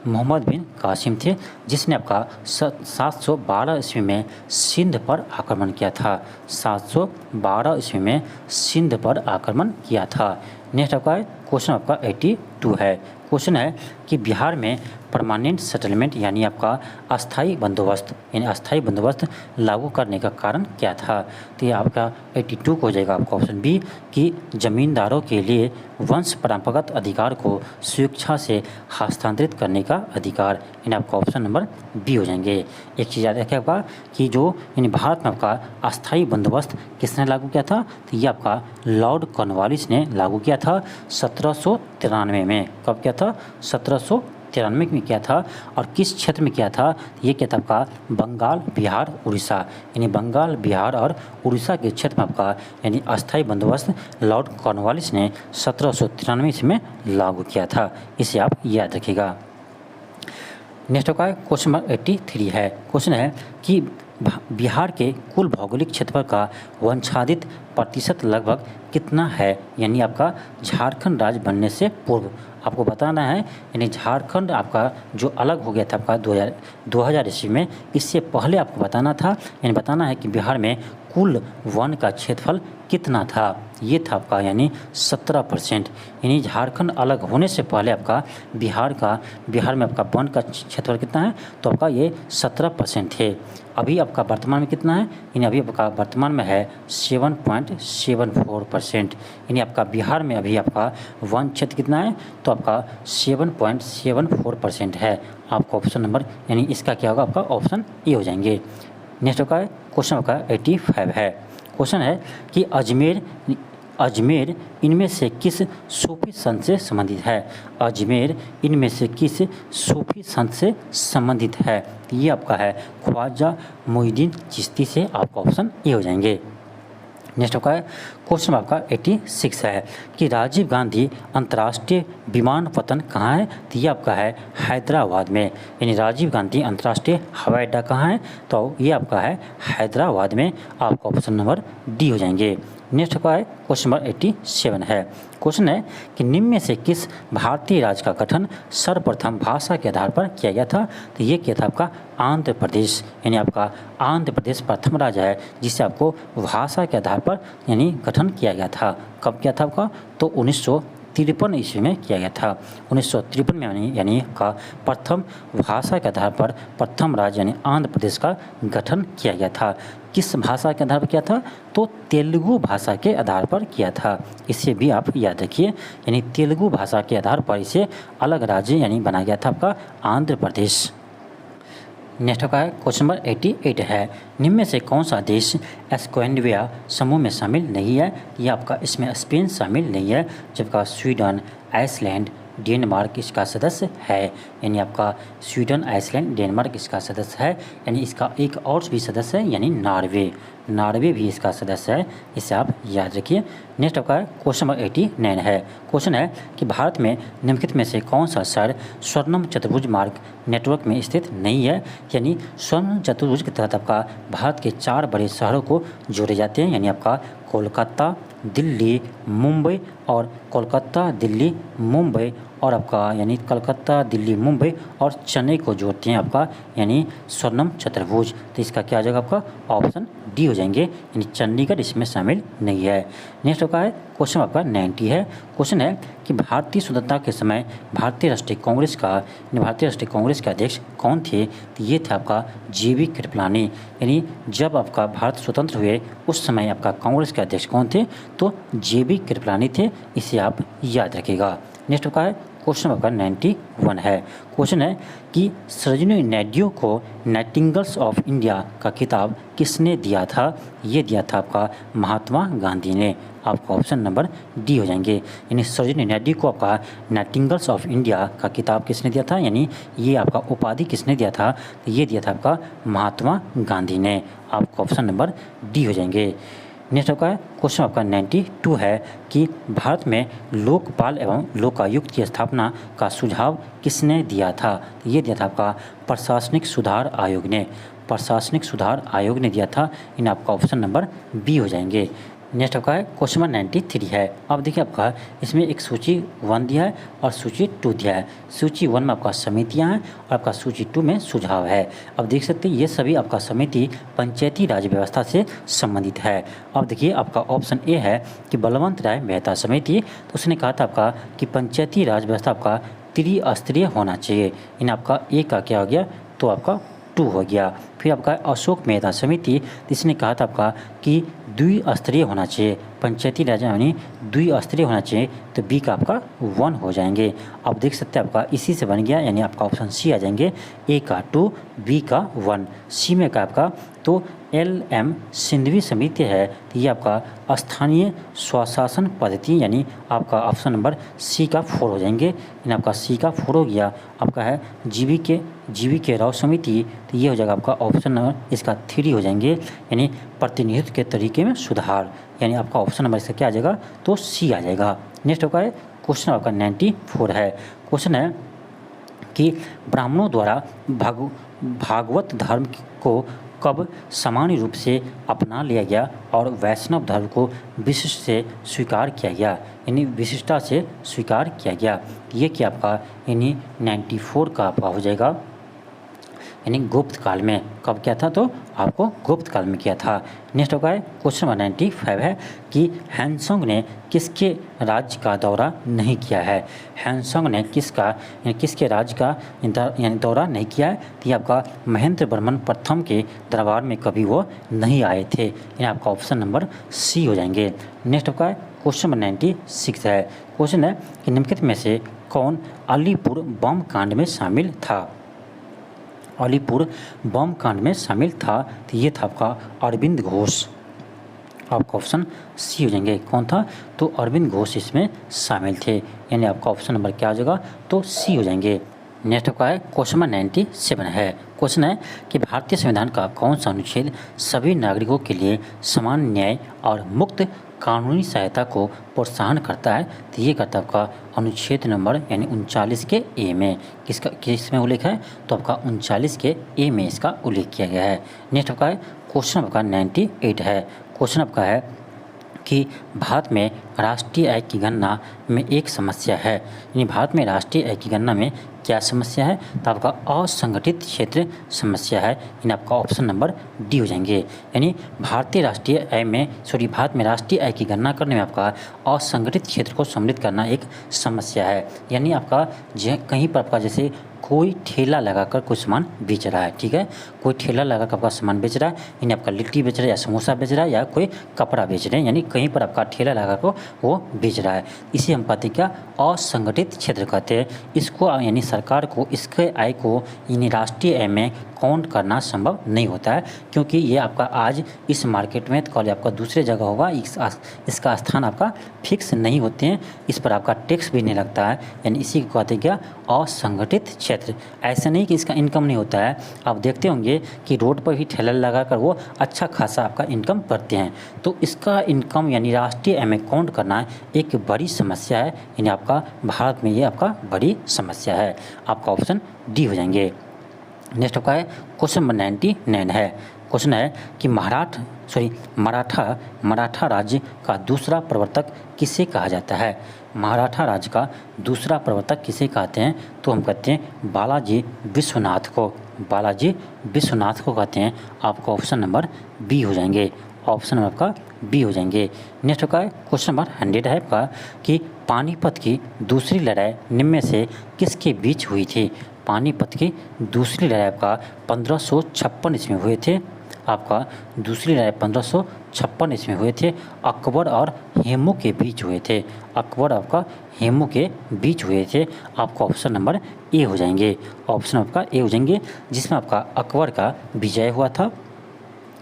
मोहम्मद बिन कासिम थे, जिसने आपका 712 ईस्वी में सिंध पर आक्रमण किया था। 712 ईस्वी में सिंध पर आक्रमण किया था। नेक्स्ट आपका क्वेश्चन आपका 82 है। क्वेश्चन है कि बिहार में परमानेंट सेटलमेंट यानी आपका अस्थाई बंदोबस्त, यानी अस्थाई बंदोबस्त लागू करने का कारण क्या था, तो ये आपका 82 को हो जाएगा आपका ऑप्शन बी कि जमींदारों के लिए वंश परंपरागत अधिकार को स्वेच्छा से हस्तांतरित करने का अधिकार। यानी आपका ऑप्शन नंबर बी हो जाएंगे। एक चीज़ याद रखिए आपका कि जो यानी भारत में आपका अस्थाई बंदोबस्त किसने लागू किया था, तो ये आपका लॉर्ड कॉर्नवालिस ने लागू किया था 1793 में। कब किया था, 1793 में किया था। और किस क्षेत्र में किया था, ये क्या था आपका बंगाल, बिहार, उड़ीसा। यानी बंगाल, बिहार और उड़ीसा के क्षेत्र में आपका यानी अस्थाई बंदोबस्त लॉर्ड कॉर्नवालिस ने 1793 में लागू किया था। इसे आप याद रखिएगा। नेक्स्ट का क्वेश्चन नंबर 83 है। क्वेश्चन है कि बिहार के कुल भौगोलिक क्षेत्रफल का वंशादित प्रतिशत लगभग कितना है, यानी आपका झारखंड राज्य बनने से पूर्व आपको बताना है। यानी झारखंड आपका जो अलग हो गया था आपका 2000 ईस्वी में, इससे पहले आपको बताना था, यानी बताना है कि बिहार में कुल वन का क्षेत्रफल कितना था। ये था आपका यानी 17%। यानी झारखंड अलग होने से पहले आपका बिहार में आपका वन का क्षेत्रफल कितना है, तो आपका ये 17% थे। अभी आपका वर्तमान में कितना है, यानी अभी आपका वर्तमान में है 7.74%। यानी आपका बिहार में अभी आपका वन क्षेत्र कितना है, तो आपका 7.74% है। आपका ऑप्शन नंबर यानी इसका क्या होगा, आपका ऑप्शन ए हो जाएंगे। नेक्स्ट आपका क्वेश्चन आपका 85 है। क्वेश्चन है कि अजमेर इनमें से किस सूफी संत से संबंधित है। अजमेर इनमें से किस सूफी संत से संबंधित है, ये आपका है ख्वाजा मोइनुद्दीन चिश्ती से। आपका ऑप्शन ए हो जाएंगे। नेक्स्ट आपका क्वेश्चन आपका 86 है कि राजीव गांधी अंतर्राष्ट्रीय विमानपत्तन कहाँ है, तो ये आपका है हैदराबाद में। यानी राजीव गांधी अंतर्राष्ट्रीय हवाई अड्डा कहाँ है, तो ये आपका है हैदराबाद में। आपका ऑप्शन नंबर डी हो जाएंगे। नेक्स्ट आपका है क्वेश्चन नंबर 87 है। क्वेश्चन है कि निम्न में से किस भारतीय राज्य का गठन सर्वप्रथम भाषा के आधार पर किया गया था, तो ये क्या था आपका आंध्र प्रदेश। यानी आपका आंध्र प्रदेश प्रथम राज्य है जिसे आपको भाषा के आधार पर यानी गठन किया गया था। कब किया था आपका, तो 1953 ईस्वी में किया गया था। 1953 में यानी का प्रथम भाषा के आधार पर प्रथम राज्य यानी आंध्र प्रदेश का गठन किया गया था। किस भाषा के आधार पर किया था, तो तेलुगु भाषा के आधार पर किया था। इसे भी आप याद रखिए, यानी तेलुगु भाषा के आधार पर इसे अलग राज्य यानी बनाया गया था आपका आंध्र प्रदेश। नेक्स्ट का क्वेश्चन नंबर 88 है। निम्न में से कौन सा देश स्कैंडिनेविया समूह में शामिल नहीं है, यह आपका इसमें स्पेन शामिल नहीं है, जबकि स्वीडन, आइसलैंड, डेनमार्क इसका सदस्य है। यानी आपका स्वीडन, आइसलैंड, डेनमार्क इसका सदस्य है। यानी इसका एक और भी सदस्य है यानी नॉर्वे भी इसका सदस्य है, इसे आप याद रखिए। नेक्स्ट आपका क्वेश्चन नंबर 89 है। क्वेश्चन है कि भारत में निम्नलिखित में से कौन सा शहर स्वर्णम चतुर्भुज मार्ग नेटवर्क में स्थित नहीं है। यानी स्वर्ण चतुर्भुज के तहत आपका भारत के 4 बड़े शहरों को जोड़े जाते हैं। यानी आपका कोलकाता, दिल्ली, मुंबई और कोलकाता, दिल्ली, मुंबई और आपका यानी कलकत्ता, दिल्ली, मुंबई और चेन्नई को जोड़ते हैं आपका यानी स्वर्णम चतुर्भुज। तो इसका क्या आ जाएगा आपका ऑप्शन डी हो जाएंगे, यानी चंडीगढ़ इसमें शामिल नहीं है। नेक्स्ट आपका है क्वेश्चन आपका 90 है। क्वेश्चन है कि भारतीय स्वतंत्रता के समय भारतीय राष्ट्रीय कांग्रेस के अध्यक्ष कौन थे। तो ये थे आपका जीवी कृपलानी। यानी जब आपका भारत स्वतंत्र हुए उस समय आपका कांग्रेस के अध्यक्ष कौन थे, तो जीवी कृपलानी थे, इसे आप याद रखिएगा। नेक्स्ट आपका है क्वेश्चन आपका 91 है। क्वेश्चन है कि सरोजिनी नायडू को नाइटिंगेल्स ऑफ इंडिया का खिताब किसने दिया था। ये दिया था आपका महात्मा गांधी ने। आपका ऑप्शन नंबर डी हो जाएंगे, यानी सरोजिनी नायडू को आपका नाइटिंगेल्स ऑफ इंडिया का खिताब किसने दिया था, यानी ये आपका उपाधि किसने दिया था। तो ये दिया था आपका महात्मा गांधी ने। आपका ऑप्शन नंबर डी हो जाएंगे। नेक्स्ट आपका क्वेश्चन आपका 92 है कि भारत में लोकपाल एवं लोकायुक्त की स्थापना का सुझाव किसने दिया था। तो ये दिया था आपका प्रशासनिक सुधार आयोग ने दिया था। इन आपका ऑप्शन नंबर बी हो जाएंगे। नेक्स्ट आपका है क्वेश्चन नंबर 93 है। अब देखिए आपका इसमें एक सूची 1 दिया है और सूची 2 दिया है। सूची 1 में आपका समितियां हैं और आपका सूची 2 में सुझाव है। अब देख सकते हैं ये सभी आपका समिति पंचायती राज व्यवस्था से संबंधित है। अब देखिए आपका ऑप्शन ए है कि बलवंत राय मेहता समिति, तो उसने कहा था आपका कि पंचायती राज व्यवस्था आपका त्रिस्तरीय होना चाहिए। इन आपका ए का क्या हो गया, तो आपका 2 हो गया। फिर आपका अशोक मेहता समिति, इसने कहा था आपका कि द्विस्तरीय होना चाहिए, पंचायती राज यानी द्विस्तरीय होना चाहिए, तो बी का आपका 1 हो जाएंगे। आप देख सकते हैं आपका इसी से बन गया, यानी आपका ऑप्शन सी आ जाएंगे, ए का 2, बी का 1। सी में का आपका तो LM सिंधवी समिति है, तो ये आपका स्थानीय स्वशासन पद्धति, यानी आपका ऑप्शन नंबर सी का 4 हो जाएंगे। इन आपका सी का 4 हो गया। आपका है जीवी के राव समिति, तो ये हो जाएगा आपका ऑप्शन नंबर इसका 3 हो जाएंगे, यानी प्रतिनिधित्व के तरीके में सुधार, यानी आपका ऑप्शन नंबर इसका क्या आ जाएगा, तो सी आ जाएगा। नेक्स्ट आपका है क्वेश्चन आपका 94 है। क्वेश्चन है कि ब्राह्मणों द्वारा भागवत धर्म को कब सामान्य रूप से अपना लिया गया और वैष्णव धर्म को विशिष्ट से स्वीकार किया गया, यानी विशिष्टता से स्वीकार किया गया। ये क्या आपका यानी 94 का आपका हो जाएगा, यानी गुप्त काल में। कब किया था, तो आपको गुप्त काल में किया था। नेक्स्ट होगा क्वेश्चन नंबर 95 है कि हैंसोंग ने किसके राज्य का दौरा नहीं किया है। हैंसोंग ने किसके राज्य का यानी दौरा नहीं किया है, तो ये आपका महेंद्र वर्मन प्रथम के दरबार में कभी वो नहीं आए थे, यानी आपका ऑप्शन नंबर सी हो जाएंगे। नेक्स्ट आपका क्वेश्चन नंबर 96 है। क्वेश्चन है कि निम्नलिखित में से कौन अलीपुर बम कांड में शामिल था। अलीपुर बम कांड में शामिल था, तो ये था आपका अरविंद घोष। आपका ऑप्शन सी हो जाएंगे। कौन था, तो अरविंद घोष इसमें शामिल थे, यानी आपका ऑप्शन नंबर क्या आ जाएगा, तो सी हो जाएंगे। नेक्स्ट आपका है क्वेश्चन नंबर 97 है। क्वेश्चन है कि भारतीय संविधान का कौन सा अनुच्छेद सभी नागरिकों के लिए समान न्याय और मुक्त कानूनी सहायता को प्रोत्साहन करता है, तो ये करता है आपका अनुच्छेद नंबर यानी 39 के ए में। किसमें उल्लेख है, तो आपका 39 के ए में इसका उल्लेख किया गया है। नेक्स्ट आपका है क्वेश्चन आपका 98 है। क्वेश्चन आपका है कि भारत में राष्ट्रीय आय की गणना में एक समस्या है, यानी भारत में राष्ट्रीय आय की गणना में क्या समस्या है, तो आपका असंगठित क्षेत्र समस्या है, यानी आपका ऑप्शन नंबर डी हो जाएंगे। यानी भारत में राष्ट्रीय आय की गणना करने में आपका असंगठित क्षेत्र को सम्मिलित करना एक समस्या है। यानी आपका कहीं पर आपका जैसे कोई ठेला लगाकर कोई सामान बेच रहा है, ठीक है, कोई ठेला लगाकर आपका सामान बेच रहा है, यानी आपका लिट्टी बेच रहा है या समोसा बेच रहा है या कोई कपड़ा बेच रहे हैं, यानी कहीं पर आपका ठेला लगाकर वो बेच रहा है, इसे हम कहते हैं क्या, असंगठित क्षेत्र कहते हैं। इसको यानी सरकार को इसके आय को यानी राष्ट्रीय आय में काउंट करना संभव नहीं होता है, क्योंकि ये आपका आज इस मार्केट में तो कल आपका दूसरे जगह होगा। इसका स्थान आपका फिक्स नहीं होते हैं, इस पर आपका टैक्स भी नहीं लगता है, यानी इसी को कहते हैं क्या, असंगठित क्षेत्र। ऐसा नहीं कि इसका इनकम नहीं होता है, आप देखते होंगे कि रोड पर भी ठेला लगाकर वो अच्छा खासा आपका इनकम करते हैं। तो इसका इनकम यानी राष्ट्रीय आय में काउंट करना एक बड़ी समस्या है, यानी आपका भारत में ये आपका बड़ी समस्या है। आपका ऑप्शन डी हो जाएंगे। नेक्स्ट आपका है क्वेश्चन नंबर 99 है। क्वेश्चन है कि मराठा राज्य का दूसरा प्रवर्तक किसे कहा जाता है। मराठा राज्य का दूसरा प्रवर्तक किसे कहते हैं, तो हम कहते हैं बालाजी विश्वनाथ को। बालाजी विश्वनाथ को कहते हैं। आपका ऑप्शन नंबर बी हो जाएंगे। ऑप्शन नंबर आपका बी हो जाएंगे। नेक्स्ट का क्वेश्चन नंबर 100 है आपका कि पानीपत की दूसरी लड़ाई निम्न में से किसके बीच हुई थी। पानीपत की दूसरी लड़ाई आपका 1556 ईस्वी में हुए थे। आपका दूसरी लड़ाई 1556 ईस्वी में हुए थे। अकबर और हेमू के बीच हुए थे। अकबर आपका हेमू के बीच हुए थे। आपका ऑप्शन नंबर ए हो जाएंगे। ऑप्शन आपका ए हो जाएंगे, जिसमें आपका अकबर का विजय हुआ था।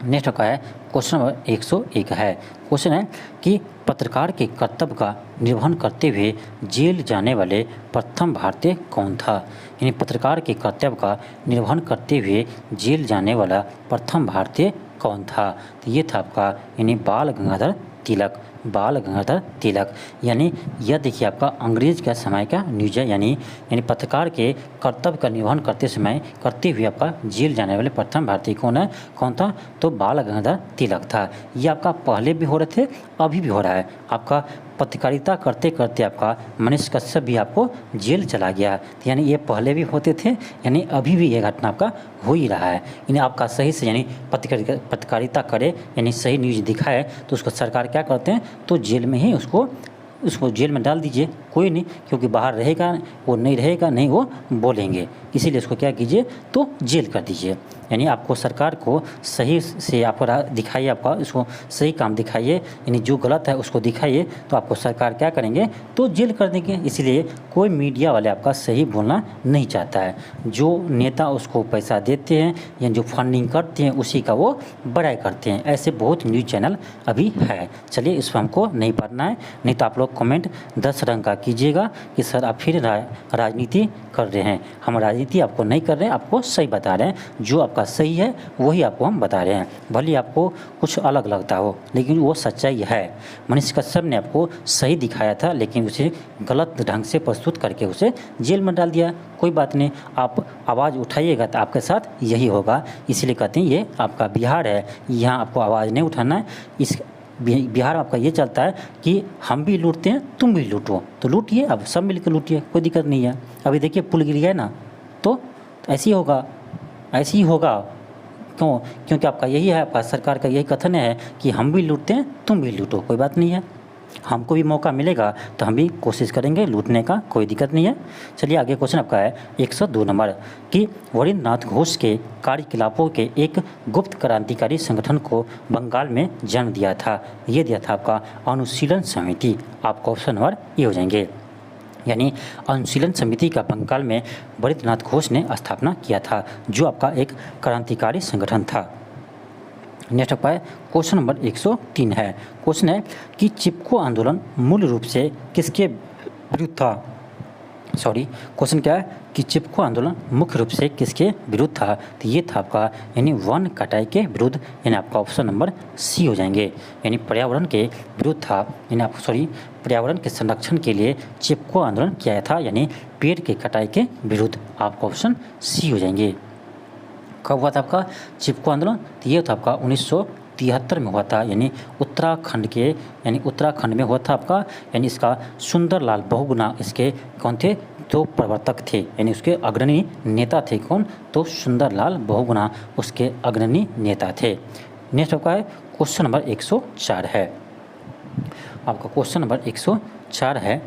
नेक्स्ट आपका है क्वेश्चन नंबर 101 है। क्वेश्चन है कि पत्रकार के कर्तव्य का निर्वहन करते हुए जेल जाने वाले प्रथम भारतीय कौन था। यानी पत्रकार के कर्तव्य का निर्वहन करते हुए जेल जाने वाला प्रथम भारतीय कौन था, तो ये था आपका यानी बाल गंगाधर तिलक। बाल गंगाधर तिलक, यानी यह देखिए आपका अंग्रेज का समय का न्यूज है, यानी पत्रकार के कर्तव्य का निर्वहन करते हुए आपका जेल जाने वाले प्रथम भारतीय कौन था, तो बाल गंगाधर तिलक था। ये आपका पहले भी हो रहे थे, अभी भी हो रहा है। आपका पत्रकारिता करते करते आपका मनीष कश्यप भी आपको जेल चला गया, तो यानी ये पहले भी होते थे, यानी अभी भी ये घटना आपका हो ही रहा है। यानी आपका सही से यानी पत्रकारिता करे, यानी सही न्यूज़ दिखाए, तो उसको सरकार क्या करते हैं, तो जेल में ही उसको जेल में डाल दीजिए, कोई नहीं, क्योंकि बाहर रहेगा वो नहीं रहेगा, नहीं वो बोलेंगे, इसीलिए उसको क्या कीजिए, तो जेल कर दीजिए। यानी आपको सरकार को सही से आपको दिखाइए, आपका उसको सही काम दिखाइए, यानी जो गलत है उसको दिखाइए, तो आपको सरकार क्या करेंगे, तो जेल कर देंगे। इसीलिए कोई मीडिया वाले आपका सही बोलना नहीं चाहता है। जो नेता उसको पैसा देते हैं या जो फंडिंग करते हैं उसी का वो बड़ाई करते हैं। ऐसे बहुत न्यूज़ चैनल अभी है। चलिए इस पर हमको नहीं पढ़ना है, नहीं तो आप लोग कमेंट 10 रंग का कीजिएगा कि सर आप फिर राजनीति कर रहे हैं। हम राजनीति आपको नहीं कर रहे हैं, आपको सही बता रहे हैं। जो आपका सही है वही आपको हम बता रहे हैं, भले आपको कुछ अलग लगता हो, लेकिन वो सच्चाई है। मनीष कश्यप ने आपको सही दिखाया था, लेकिन उसे गलत ढंग से प्रस्तुत करके उसे जेल में डाल दिया। कोई बात नहीं, आप आवाज़ उठाइएगा तो आपके साथ यही होगा। इसलिए कहते हैं ये आपका बिहार है, यहाँ आपको आवाज़ नहीं उठाना है। इस बिहार में आपका ये चलता है कि हम भी लूटते हैं, तुम भी लूटो, तो लूटिए, अब सब मिलकर लूटिए, कोई दिक्कत नहीं है। अभी देखिए पुल गिर गया ना, तो ऐसे ही होगा, ऐसे ही होगा। क्यों? क्योंकि आपका यही है, आपका सरकार का यही कथन है कि हम भी लूटते हैं, तुम भी लूटो, कोई बात नहीं है। हमको भी मौका मिलेगा तो हम भी कोशिश करेंगे लूटने का, कोई दिक्कत नहीं है। चलिए आगे क्वेश्चन आपका है 102 नंबर कि वरिंद्रनाथ घोष के कार्यकलापों के एक गुप्त क्रांतिकारी संगठन को बंगाल में जन्म दिया था। ये दिया था आपका अनुशीलन समिति। आपका ऑप्शन नंबर ये हो जाएंगे। यानी अनुशीलन समिति का बंगाल में वरिंद्रनाथ घोष ने स्थापना किया था, जो आपका एक क्रांतिकारी संगठन था। नेक्स्ट आपका क्वेश्चन नंबर 103 है। क्वेश्चन है कि चिपको आंदोलन मूल रूप से किसके विरुद्ध था। क्वेश्चन क्या है कि चिपको आंदोलन मुख्य रूप से किसके विरुद्ध था, तो ये था आपका यानी वन कटाई के विरुद्ध, यानी आपका ऑप्शन नंबर सी हो जाएंगे। यानी पर्यावरण के विरुद्ध था, यानी पर्यावरण के संरक्षण के लिए चिपको आंदोलन किया था, यानी पेड़ के कटाई के विरुद्ध। आपका ऑप्शन सी हो जाएंगे। कब हुआ था आपका चिपको आंदोलन, तो ये था आपका 1973 में हुआ था, यानी उत्तराखंड में हुआ था आपका। यानी इसका सुंदरलाल बहुगुणा इसके कौन थे, तो प्रवर्तक थे, यानी उसके अग्रणी नेता थे। कौन, तो सुंदरलाल बहुगुणा उसके अग्रणी नेता थे। नेक्स्ट आपका है क्वेश्चन नंबर 104 है। आपका क्वेश्चन नंबर 104 है।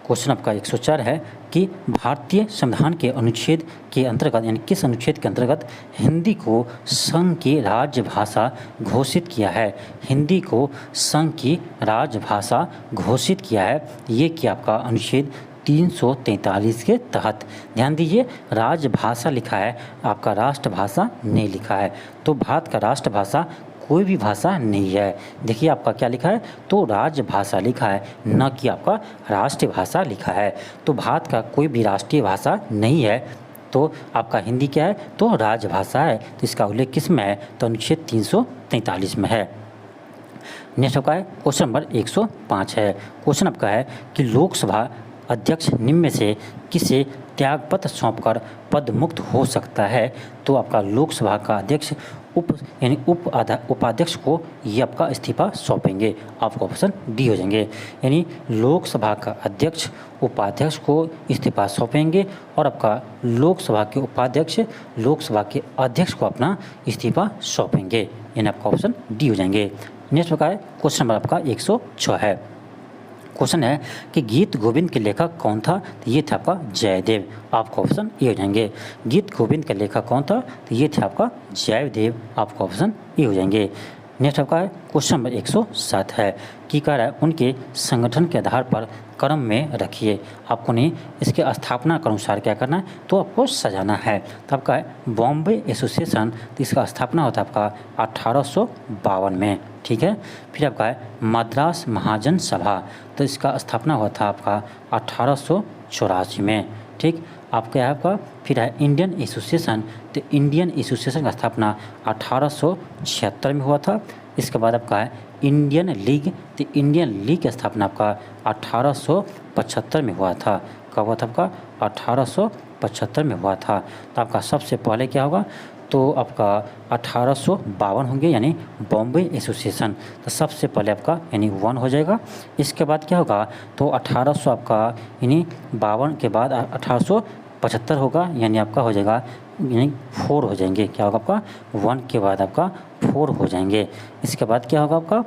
क्वेश्चन आपका 104 है कि भारतीय संविधान के अनुच्छेद के अंतर्गत, यानी किस अनुच्छेद के अंतर्गत हिंदी को संघ की राजभाषा घोषित किया है। हिंदी को संघ की राजभाषा घोषित किया है, ये क्या आपका अनुच्छेद 343 के तहत। ध्यान दीजिए, राजभाषा लिखा है, आपका राष्ट्रभाषा नहीं लिखा है। तो भारत का राष्ट्रभाषा कोई भी भाषा नहीं है। देखिए आपका क्या लिखा है, तो राजभाषा लिखा है, न कि आपका राष्ट्रीय भाषा लिखा है। तो भारत का कोई भी राष्ट्रीय भाषा नहीं है, तो आपका हिंदी क्या है, तो राजभाषा है। तो इसका उल्लेख किस में है, तो अनुच्छेद 343 में है। नेक्स्ट आपका है क्वेश्चन नंबर 105 है। क्वेश्चन आपका है कि लोकसभा अध्यक्ष निम्न में से किसे त्यागपत्र सौंपकर पद मुक्त हो सकता है। तो आपका लोकसभा का अध्यक्ष उपाध्यक्ष को ये आपका इस्तीफा सौंपेंगे। आपका ऑप्शन डी हो जाएंगे, यानी लोकसभा का अध्यक्ष उपाध्यक्ष को इस्तीफा सौंपेंगे और आपका लोकसभा के उपाध्यक्ष लोकसभा के अध्यक्ष को अपना इस्तीफा सौंपेंगे, यानी आपका ऑप्शन डी हो जाएंगे। नेक्स्ट प्रकार क्वेश्चन नंबर आपका 106 है। क्वेश्चन है कि गीत गोविंद के लेखक कौन था, तो ये था आपका जयदेव। आपका ऑप्शन ए हो जाएंगे। गीत गोविंद का लेखक कौन था, तो ये थे आपका जयदेव। आपका ऑप्शन ए हो जाएंगे। नेक्स्ट आपका है क्वेश्चन नंबर 107 है कि कह रहा है उनके संगठन के आधार पर क्रम में रखिए। आपको नहीं इसके स्थापना के अनुसार क्या करना है, तो आपको सजाना है। तो आपका है बॉम्बे एसोसिएशन, तो इसका स्थापना होता है आपका 1852 में, ठीक है। फिर आपका है मद्रास महाजन सभा, तो इसका स्थापना हुआ था आपका 1884 में, ठीक। आपका है आपका फिर है इंडियन एसोसिएशन, तो इंडियन एसोसिएशन का स्थापना 1876 में हुआ था। इसके बाद आपका है इंडियन लीग, तो इंडियन लीग की स्थापना आपका 1875 में हुआ था। कब हुआ था आपका 1875 में हुआ था। तो आपका सबसे पहले क्या होगा, तो आपका 1852 होंगे, यानी बॉम्बे एसोसिएशन। तो सबसे पहले आपका यानी 1 हो जाएगा। इसके बाद क्या होगा, तो 1800 आपका यानी 52 के बाद 1875 होगा, यानी आपका हो जाएगा यानी 4 हो जाएंगे। क्या होगा आपका 1 के बाद आपका 4 हो जाएंगे। इसके बाद क्या होगा आपका,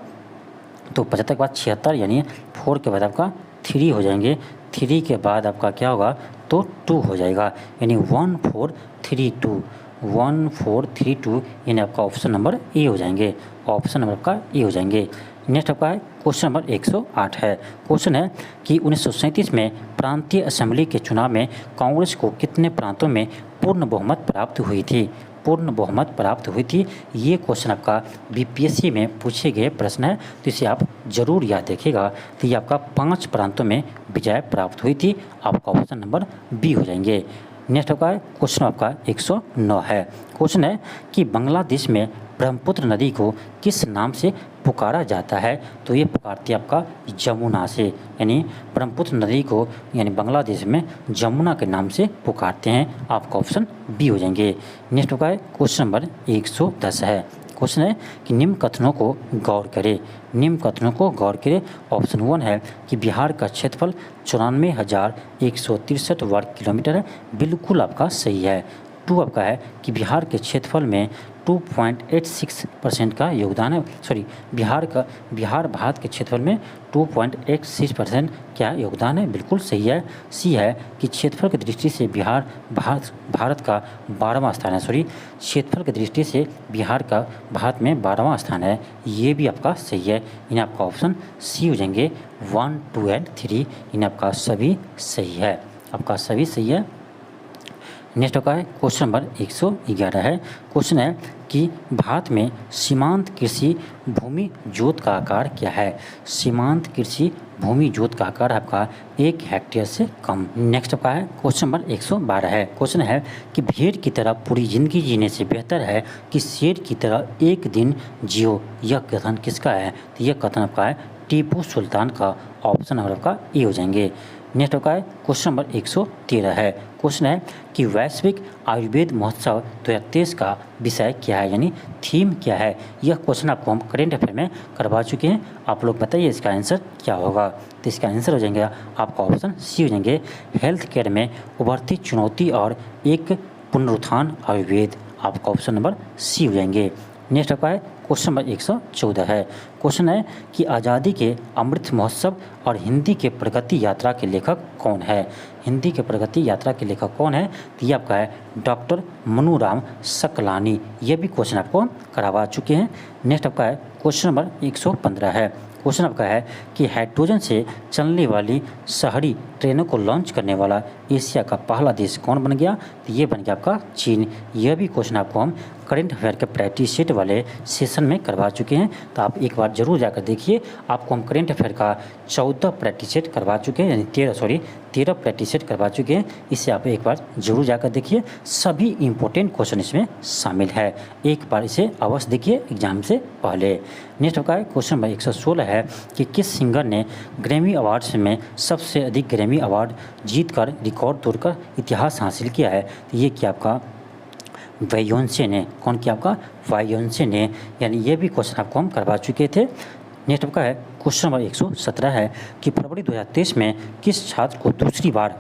तो 75 के बाद 76, यानी 4 के बाद आपका 3 हो जाएंगे। 3 के बाद आपका क्या होगा, तो 2 हो जाएगा, यानी 1432 1432, यानी आपका ऑप्शन नंबर ए हो जाएंगे। ऑप्शन नंबर आपका ए हो जाएंगे। नेक्स्ट आपका है क्वेश्चन नंबर 108 है। क्वेश्चन है कि 1937 में प्रांतीय असेंबली के चुनाव में कांग्रेस को कितने प्रांतों में पूर्ण बहुमत प्राप्त हुई थी, पूर्ण बहुमत प्राप्त हुई थी। ये क्वेश्चन आपका बीपीएससी में पूछे गए प्रश्न है, तो इसे आप जरूर याद रखिएगा। तो ये आपका 5 प्रांतों में विजय प्राप्त हुई थी। आपका ऑप्शन नंबर बी हो जाएंगे। नेक्स्ट आपका क्वेश्चन आपका 109 है। क्वेश्चन है कि बांग्लादेश में ब्रह्मपुत्र नदी को किस नाम से पुकारा जाता है, तो ये पुकारती है आपका जमुना से, यानी ब्रह्मपुत्र नदी को यानी बांग्लादेश में जमुना के नाम से पुकारते हैं। आपका ऑप्शन बी हो जाएंगे। नेक्स्ट आपका क्वेश्चन नंबर 110 है। क्वेश्चन है कि निम्न कथनों को गौर करें, निम्न कथनों को गौर करें। ऑप्शन 1 है कि बिहार का क्षेत्रफल 94,163 वर्ग किलोमीटर है, बिल्कुल आपका सही है। 2 आपका है कि बिहार के क्षेत्रफल में 2.86% का योगदान है, बिहार भारत के क्षेत्रफल में 2.86% क्या योगदान है, बिल्कुल सही है। सी है कि क्षेत्रफल की दृष्टि से बिहार भारत का 12वां स्थान है, क्षेत्रफल की दृष्टि से बिहार का भारत में 12वां स्थान है, ये भी आपका सही है। इन्हें आपका ऑप्शन सी हो जाएंगे। 1, 2 एंड 3 इन्हें आपका सभी सही है, आपका सभी सही है। नेक्स्ट का है क्वेश्चन नंबर 111 है। क्वेश्चन है कि भारत में सीमांत कृषि भूमि जोत का आकार क्या है। सीमांत कृषि भूमि जोत का आकार आपका 1 हेक्टेयर से कम। नेक्स्ट आपका है क्वेश्चन नंबर 112 है। क्वेश्चन है कि भेड़ की तरह पूरी जिंदगी जीने से बेहतर है कि शेर की तरह एक दिन जियो। यह कथन किसका है, तो यह कथन आपका है टीपू सुल्तान का। ऑप्शन नंबर आपका ए हो जाएंगे। नेक्स्ट आपका है क्वेश्चन नंबर 113 है। क्वेश्चन है कि वैश्विक आयुर्वेद महोत्सव 2023 का विषय क्या है, यानी थीम क्या है। यह क्वेश्चन आपको हम करेंट अफेयर में करवा चुके हैं। आप लोग बताइए इसका आंसर क्या होगा। तो इसका आंसर हो जाएंगे आपका ऑप्शन सी हो जाएंगे, हेल्थ केयर में उभरती चुनौती और एक पुनरुत्थान आयुर्वेद। आपका ऑप्शन नंबर सी हो जाएंगे। नेक्स्ट आपका है क्वेश्चन नंबर 114 है। क्वेश्चन है कि आज़ादी के अमृत महोत्सव और हिंदी के प्रगति यात्रा के लेखक कौन है। हिंदी के प्रगति यात्रा के लेखक कौन है, तो ये आपका है डॉक्टर मनुराम सकलानी। ये भी क्वेश्चन आपको करवा चुके हैं। नेक्स्ट आपका है क्वेश्चन नंबर 115 है। क्वेश्चन आपका है कि हाइड्रोजन से चलने वाली शहरी ट्रेनों को लॉन्च करने वाला एशिया का पहला देश कौन बन गया? तो ये बन गया आपका चीन। यह भी क्वेश्चन आपको हम करंट अफेयर के प्रैक्टिस सेट वाले सेशन में करवा चुके हैं, तो आप एक बार जरूर जाकर देखिए। आपको हम करंट अफेयर का 14 प्रैक्टिस सेट करवा चुके हैं, यानी 13 प्रैक्टिस सेट करवा चुके हैं। इसे आप एक बार जरूर जाकर देखिए, सभी इंपॉर्टेंट क्वेश्चन इसमें शामिल है। एक बार इसे अवश्य देखिए एग्जाम से पहले। नेक्स्ट आपका क्वेश्चन नंबर 116 है कि किस सिंगर ने ग्रैमी अवार्ड्स में सबसे अधिक ग्रैमी अवार्ड जीतकर रिकॉर्ड तोड़कर इतिहास हासिल किया है? तो ये क्या आपका बेयोंसे ने। कौन किया आपका? बेयोंसे ने। यानी ये भी क्वेश्चन आपको हम करवा चुके थे। नेक्स्ट आपका है क्वेश्चन नंबर 117 है कि फरवरी 2023 में किस छात्र को दूसरी बार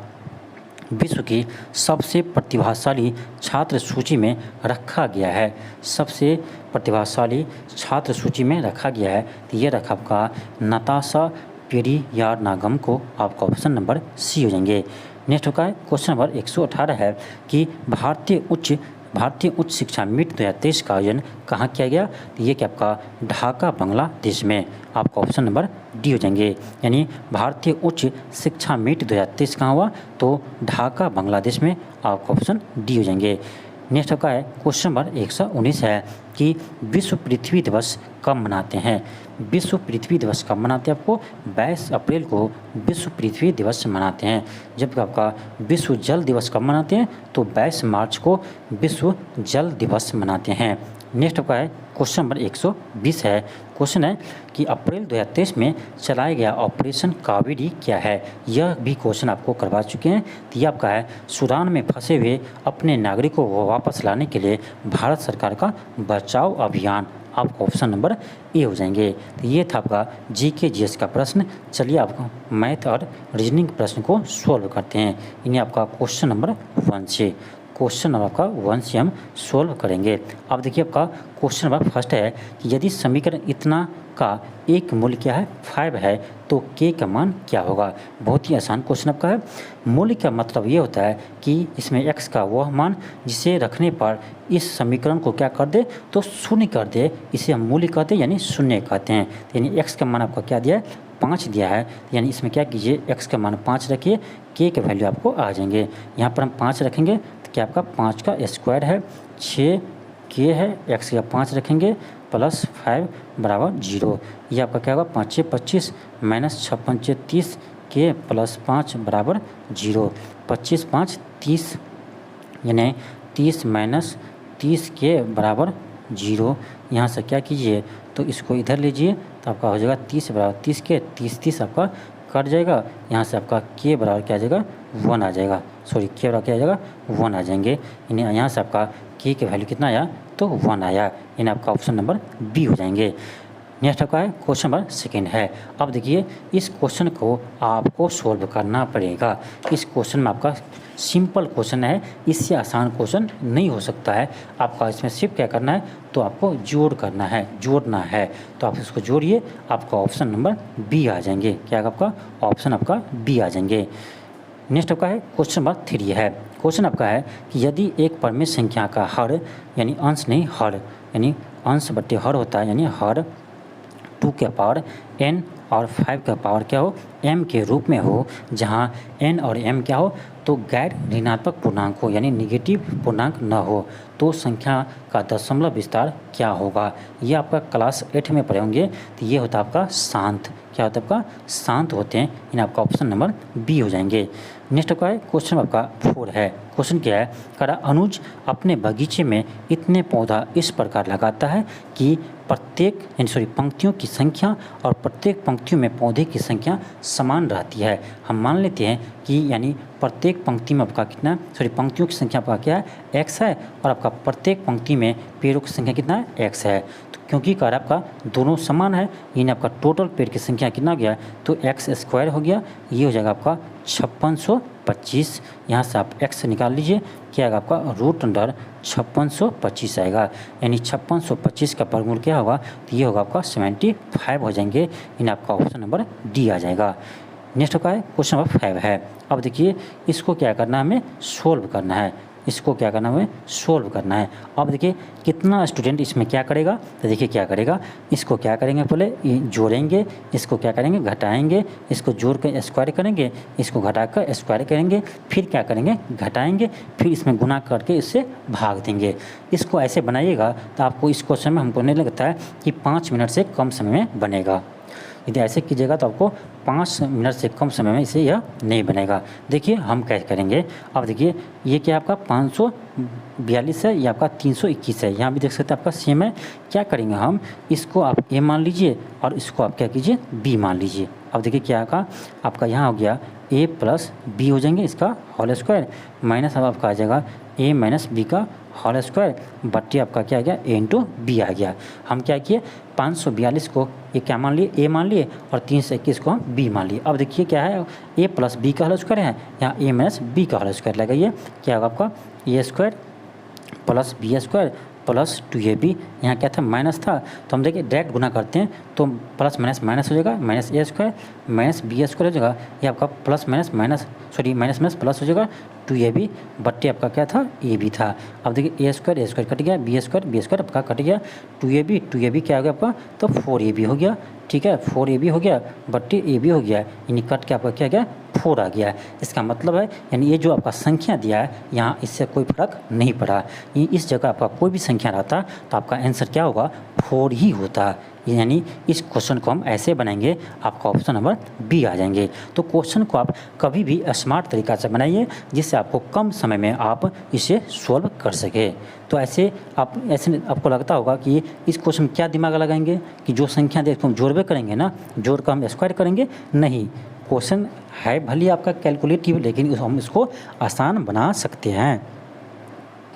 विश्व की सबसे प्रतिभाशाली छात्र सूची में रखा गया है? सबसे प्रतिभाशाली छात्र सूची में रखा गया है, तो ये रखा आपका नताशा पेरियारनागम को। आपका ऑप्शन नंबर सी हो जाएंगे। नेक्स्ट होगा क्वेश्चन नंबर 118 है कि भारतीय उच्च शिक्षा मीट 2023 का आयोजन कहाँ किया गया? तो ये क्या आपका ढाका बांग्लादेश में। आपका ऑप्शन नंबर डी हो जाएंगे। यानी भारतीय उच्च शिक्षा मीट 2023 कहाँ हुआ? तो ढाका बांग्लादेश में। आपका ऑप्शन डी हो जाएंगे। नेक्स्ट आपका है क्वेश्चन नंबर 119 है कि विश्व पृथ्वी दिवस कब मनाते हैं? विश्व पृथ्वी दिवस कब मनाते हैं? आपको 22 अप्रैल को विश्व पृथ्वी दिवस मनाते हैं। जबकि आपका विश्व जल दिवस कब मनाते हैं? तो 22 मार्च को विश्व जल दिवस मनाते हैं। नेक्स्ट आपका है क्वेश्चन नंबर 120 है। क्वेश्चन है कि अप्रैल 2023 में चलाया गया ऑपरेशन कावेरी क्या है? यह भी क्वेश्चन आपको करवा चुके हैं। तो यह आपका है सूडान में फंसे हुए अपने नागरिकों को वापस लाने के लिए भारत सरकार का बचाव अभियान। आपका ऑप्शन नंबर ए हो जाएंगे। तो ये था आपका जीके जीएस का प्रश्न। चलिए आपको मैथ और रीजनिंग प्रश्न को सॉल्व करते हैं। इन्हें आपका क्वेश्चन नंबर 1 से क्वेश्चन नंबर आपका 1 से हम सोल्व करेंगे। अब देखिए आपका क्वेश्चन नंबर फर्स्ट है कि यदि समीकरण इतना का एक मूल्य क्या है? 5 है, तो के का मान क्या होगा? बहुत ही आसान क्वेश्चन आपका है। मूल्य का मतलब ये होता है कि इसमें x का वह मान जिसे रखने पर इस समीकरण को क्या कर दे? तो शून्य कर दे। इसे हम मूल्य कहते हैं, यानी शून्य कहते हैं। यानी x का मान आपका क्या दिया है? 5 दिया है। यानी इसमें क्या कीजिए, x का मान 5 रखिए, k के वैल्यू आपको आ जाएंगे। यहाँ पर हम 5 रखेंगे तो क्या आपका 5 का स्क्वायर है, 6 k है, x का 5 रखेंगे प्लस 5 बराबर 0। ये आपका क्या होगा? 5 6 25 माइनस 6 5 30 k प्लस 5 बराबर 0। 25 5 30 यानी 30 माइनस 30 k बराबर 0। यहाँ से क्या कीजिए, तो इसको इधर लीजिए तो आपका हो जाएगा 30 बराबर 30 k, 30 आपका कट जाएगा। यहाँ से आपका k बराबर क्या आ जाएगा? 1 आ जाएगा। सॉरी, k बराबर क्या आ जाएगा? 1 आ जाएंगे। यहाँ से आपका k के वैल्यू कितना आया? तो 1 आया। यानी आपका ऑप्शन नंबर बी हो जाएंगे। नेक्स्ट आपका है क्वेश्चन नंबर 2 है। अब देखिए इस क्वेश्चन को आपको सोल्व करना पड़ेगा। इस क्वेश्चन में आपका सिंपल क्वेश्चन है, इससे आसान क्वेश्चन नहीं हो सकता है। आपका इसमें सिर्फ क्या करना है? तो आपको जोड़ना है। तो आप इसको जोड़िए, आपका ऑप्शन नंबर बी आ जाएंगे। क्या है आपका? ऑप्शन आपका बी आ जाएंगे। नेक्स्ट आपका है क्वेश्चन नंबर 3 है। क्वेश्चन आपका है कि यदि एक परिमेय संख्या का हर, यानी अंश नहीं हर, यानी अंश बट्टे हर होता है, यानी हर 2 के पावर n और 5 का पावर क्या हो? m के रूप में हो, जहां n और m क्या हो? तो गैर ऋणात्मक पूर्णांक हो, यानी निगेटिव पूर्णांक न हो, तो संख्या का दशमलव विस्तार क्या होगा? ये आपका क्लास 8 में पढ़े होंगे। तो ये होता है आपका शांत। क्या होता है आपका? शांत होते हैं। इन आपका ऑप्शन नंबर बी हो जाएंगे। नेक्स्ट आपका है क्वेश्चन आपका 4 है। क्वेश्चन क्या है? करा अनुज अपने बगीचे में इतने पौधा इस प्रकार लगाता है कि पंक्तियों की संख्या और प्रत्येक पंक्तियों में पौधे की संख्या समान रहती है। हम मान लेते हैं कि यानी प्रत्येक पंक्ति में आपका कितना, पंक्तियों की संख्या आपका क्या है? x है, और आपका प्रत्येक पंक्ति में पेड़ों की संख्या कितना है? x है। तो क्योंकि कार आपका दोनों समान है, यानी आपका टोटल पेड़ की संख्या कितना गया? तो x स्क्वायर हो गया। ये हो जाएगा आपका 5625। यहाँ से आप x निकाल लीजिए, क्या आएगा आपका? रूट अंडर 5625 आएगा। यानी 5625 का वर्गमूल क्या होगा? तो ये होगा आपका 75 हो जाएंगे। इन आपका ऑप्शन नंबर डी आ जाएगा। नेक्स्ट का है क्वेश्चन नंबर 5 है। अब देखिए इसको क्या करना है? हमें सोल्व करना है। इसको क्या करना है, सोल्व करना है। अब देखिए कितना स्टूडेंट इसमें क्या करेगा, तो देखिए क्या करेगा, इसको क्या करेंगे, पहले जोड़ेंगे, इसको क्या करेंगे, घटाएंगे, इसको जोड़ कर स्क्वायर करेंगे, इसको घटा कर स्क्वायर करेंगे, फिर क्या करेंगे, घटाएंगे, फिर इसमें गुना करके इससे भाग देंगे। इसको ऐसे बनाइएगा तो आपको इस क्वेश्चन में हमको नहीं लगता है कि 5 मिनट से कम समय में बनेगा। यदि ऐसे कीजिएगा तो आपको 5 मिनट से कम समय में इसे यह नहीं बनेगा। देखिए हम कैसे करेंगे। अब देखिए ये क्या आपका 542 है, ये आपका 321 है, यहाँ भी देख सकते हैं आपका सेम है। क्या करेंगे हम, इसको आप a मान लीजिए और इसको आप क्या कीजिए, b मान लीजिए। अब देखिए क्या का आपका यहाँ हो गया a प्लस बी हो जाएंगे इसका होल स्क्वायर, माइनस अब आपका आ जाएगा a माइनस बी का होल स्क्वायर, बट्टी आपका क्या आ गया, a इंटू बी आ गया। हम क्या किए, 542 को ये क्या मान लिए, a मान लिए, और 321 को हम b मान लिए। अब देखिए क्या है, a प्लस बी का होल स्क्वायर है, यहाँ a माइनस बी का होल स्क्वायर लगाइए, क्या होगा आपका a square plus b square plus 2ab, यहाँ क्या था, माइनस था, तो हम देखिए डायरेक्ट गुना करते हैं तो प्लस माइनस माइनस हो जाएगा, minus a square minus b square हो जाएगा, ये आपका plus minus minus minus minus plus हो जाएगा 2ab, बट्टे आपका क्या था, ab था। अब देखिए a स्क्वायर कट गया, बी स्क्वायर आपका कट गया, 2ab क्या हो गया आपका, तो 4ab हो गया, ठीक है, 4ab हो गया, बट्टे ab हो गया, यानी कट के आपका क्या गया, 4 आ गया है। इसका मतलब है यानी ये जो आपका संख्या दिया है यहाँ इससे कोई फर्क नहीं पड़ा, ये इस जगह आपका कोई भी संख्या रहता तो आपका आंसर क्या होगा, 4 ही होता। यानी इस क्वेश्चन को हम ऐसे बनाएंगे, आपका ऑप्शन नंबर बी आ जाएंगे। तो क्वेश्चन को आप कभी भी स्मार्ट तरीका से बनाइए जिससे आपको कम समय में आप इसे सॉल्व कर सके। तो ऐसे आपको लगता होगा कि इस क्वेश्चन में क्या दिमाग लगाएंगे कि जो संख्या दे हम जोड़वे करेंगे ना, जोड़ कर हम स्क्वायर करेंगे, नहीं, क्वेश्चन है भले आपका कैलकुलेटिव लेकिन हम इसको आसान बना सकते हैं।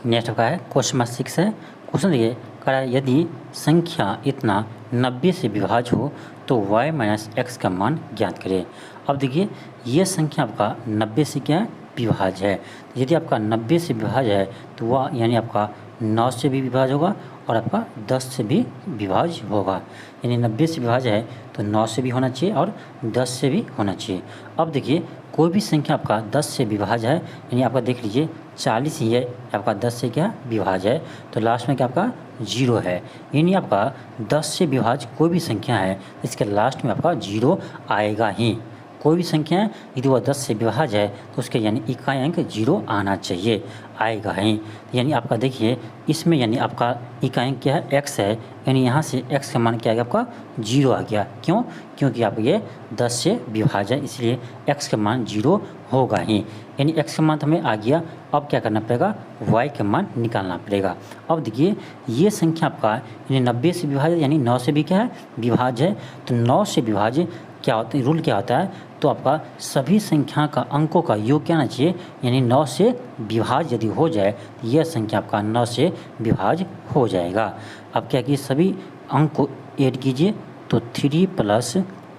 नेक्स्ट का है क्वेश्चन नंबर 6 है। क्वेश्चन देखिए कह रहा है यदि संख्या इतना 90 से विभाज्य हो तो y माइनस एक्स का मान ज्ञात करें। अब देखिए ये संख्या आपका 90 से क्या है, विभाज्य है। यदि आपका 90 से विभाज्य है तो वह यानी आपका 9 से भी विभाज्य होगा और आपका 10 से भी विभाज्य होगा। यानी 90 से विभाज्य है तो 9 से भी होना चाहिए और 10 से भी होना चाहिए। अब देखिए कोई भी संख्या आपका 10 से विभाज्य है, यानी आपका देख लीजिए 40 ही है, आपका 10 से क्या विभाज्य है, तो लास्ट में क्या आपका 0 है। यानी आपका 10 से विभाज्य कोई भी संख्या है इसके लास्ट में आपका 0 आएगा ही। कोई भी संख्या है यदि वह 10 से विभाज्य है तो उसके यानी इकाई अंक 0 आना चाहिए, आएगा ही। यानी आपका देखिए इसमें यानी आपका इकाई अंक क्या है, x है, यानी यहाँ से x का मान क्या आ गया, आपका 0 आ गया। क्यों, क्योंकि आप ये 10 से विभाज्य है इसलिए x का मान 0 होगा ही। यानी x का मान हमें आ गया। अब क्या करना पड़ेगा, y का मान निकालना पड़ेगा। अब देखिए ये संख्या आपका यानी 90 से विभाज्य यानी 9 से भी क्या है, विभाज्य है। तो 9 से विभाज्य क्या होता है, रूल क्या होता है, तो आपका सभी संख्या का अंकों का योग क्या आना चाहिए, यानी 9 से विभाज्य यदि हो जाए तो यह संख्या आपका 9 से विभाज्य हो जाएगा। अब क्या कीजिए सभी अंक को ऐड कीजिए, तो 3 plus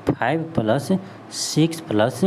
5 plus 6 plus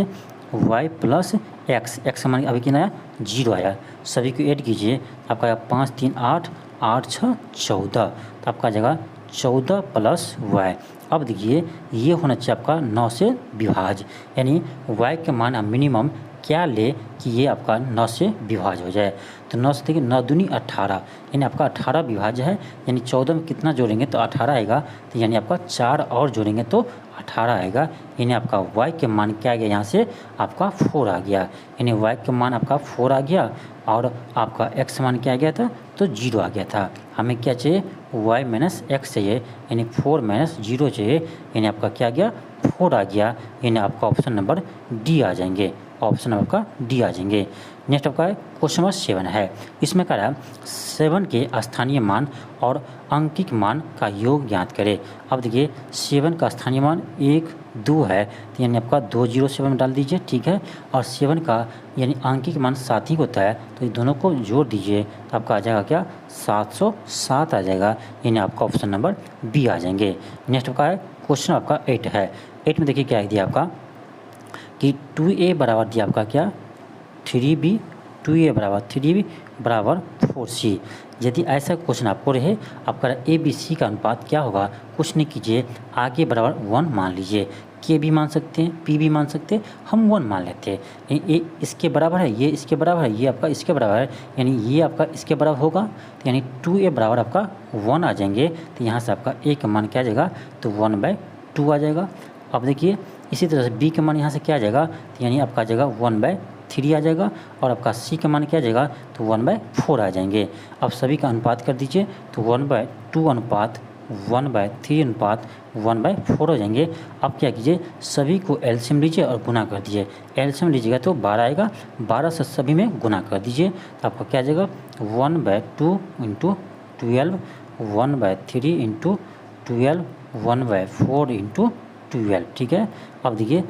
y plus x मान अभी कितना आया, 0 आया। सभी को ऐड कीजिए, आपका 5 3 8 8 6 14, तो आपका जगह 14 प्लस y। अब देखिए ये होना चाहिए आपका 9 से विभाज्य, यानी y के मान हम मिनिमम क्या ले कि ये आपका 9 से विभाज्य हो जाए। तो 9 से देखिए 9 दूनी 18, यानी आपका 18 विभाज्य है, यानी 14 में कितना जोड़ेंगे तो 18 आएगा, तो यानी आपका 4 और जोड़ेंगे तो 18 आएगा। यानी आपका y के मान क्या आ गया, यहाँ से आपका 4 आ गया, यानी y के मान आपका 4 आ गया और आपका x मान क्या आ गया था, तो 0 आ गया था। हमें क्या चाहिए, y माइनस एक्स चाहिए, यानी 4 माइनस 0 चाहिए, यानी आपका क्या आ गया, 4 आ गया। यानी आपका ऑप्शन नंबर डी आ जाएंगे, ऑप्शन नंबर का डी आ जाएंगे। नेक्स्ट आपका क्वेश्चन नंबर 7 है। इसमें कह रहा है 7 के स्थानीय मान और अंकिक मान का योग ज्ञात करें। अब देखिए 7 का स्थानीय मान 1 2 है, तो यानी आपका 207 में डाल दीजिए, ठीक है। और 7 का यानी अंकिक मान 7 ही होता है, तो ये दोनों को जोड़ दीजिए तो आपका आ जाएगा क्या, 707 आ जाएगा। यानी आपका ऑप्शन नंबर बी आ जाएंगे। नेक्स्ट आपका है क्वेश्चन आपका 8 है। 8 में देखिए क्या दिया आपका कि 2a बराबर दिया आपका क्या, 3b, 2a बराबर 3b बराबर 4c। यदि ऐसा क्वेश्चन आपको रहे, आपका a b c का अनुपात क्या होगा, कुछ नहीं कीजिए, आगे बराबर 1 मान लीजिए। के भी मान सकते हैं, पी भी मान सकते हैं, हम 1 मान लेते हैं। यानी ए इसके बराबर है, ये इसके बराबर है, ये आपका इसके बराबर है, यानी ये आपका इसके बराबर होगा, तो यानी 2a बराबर आपका 1 आ जाएंगे। तो यहाँ से आपका a का मान क्या आ जाएगा, तो 1/2 आ जाएगा। अब देखिए इसी तरह से b का मान यहाँ से क्या आ जाएगा, तो यानी आपका आ जाएगा 1/3 आ जाएगा, और आपका c का मान क्या आ जाएगा, तो 1/4 आ जाएंगे। अब सभी का अनुपात कर दीजिए, तो 1/2 अनुपात 1/3 अनुपात 1/4 हो जाएंगे। अब क्या कीजिए, सभी को एलसीएम लीजिए और गुना कर दीजिए। एलसीएम लीजिएगा तो 12 आएगा, 12 से सभी में गुना कर दीजिए, तो आपका क्या आ जाएगा, 1/2 × 12, 1/3 × 12, 1/4 × 12। ठीक है। अब देखिए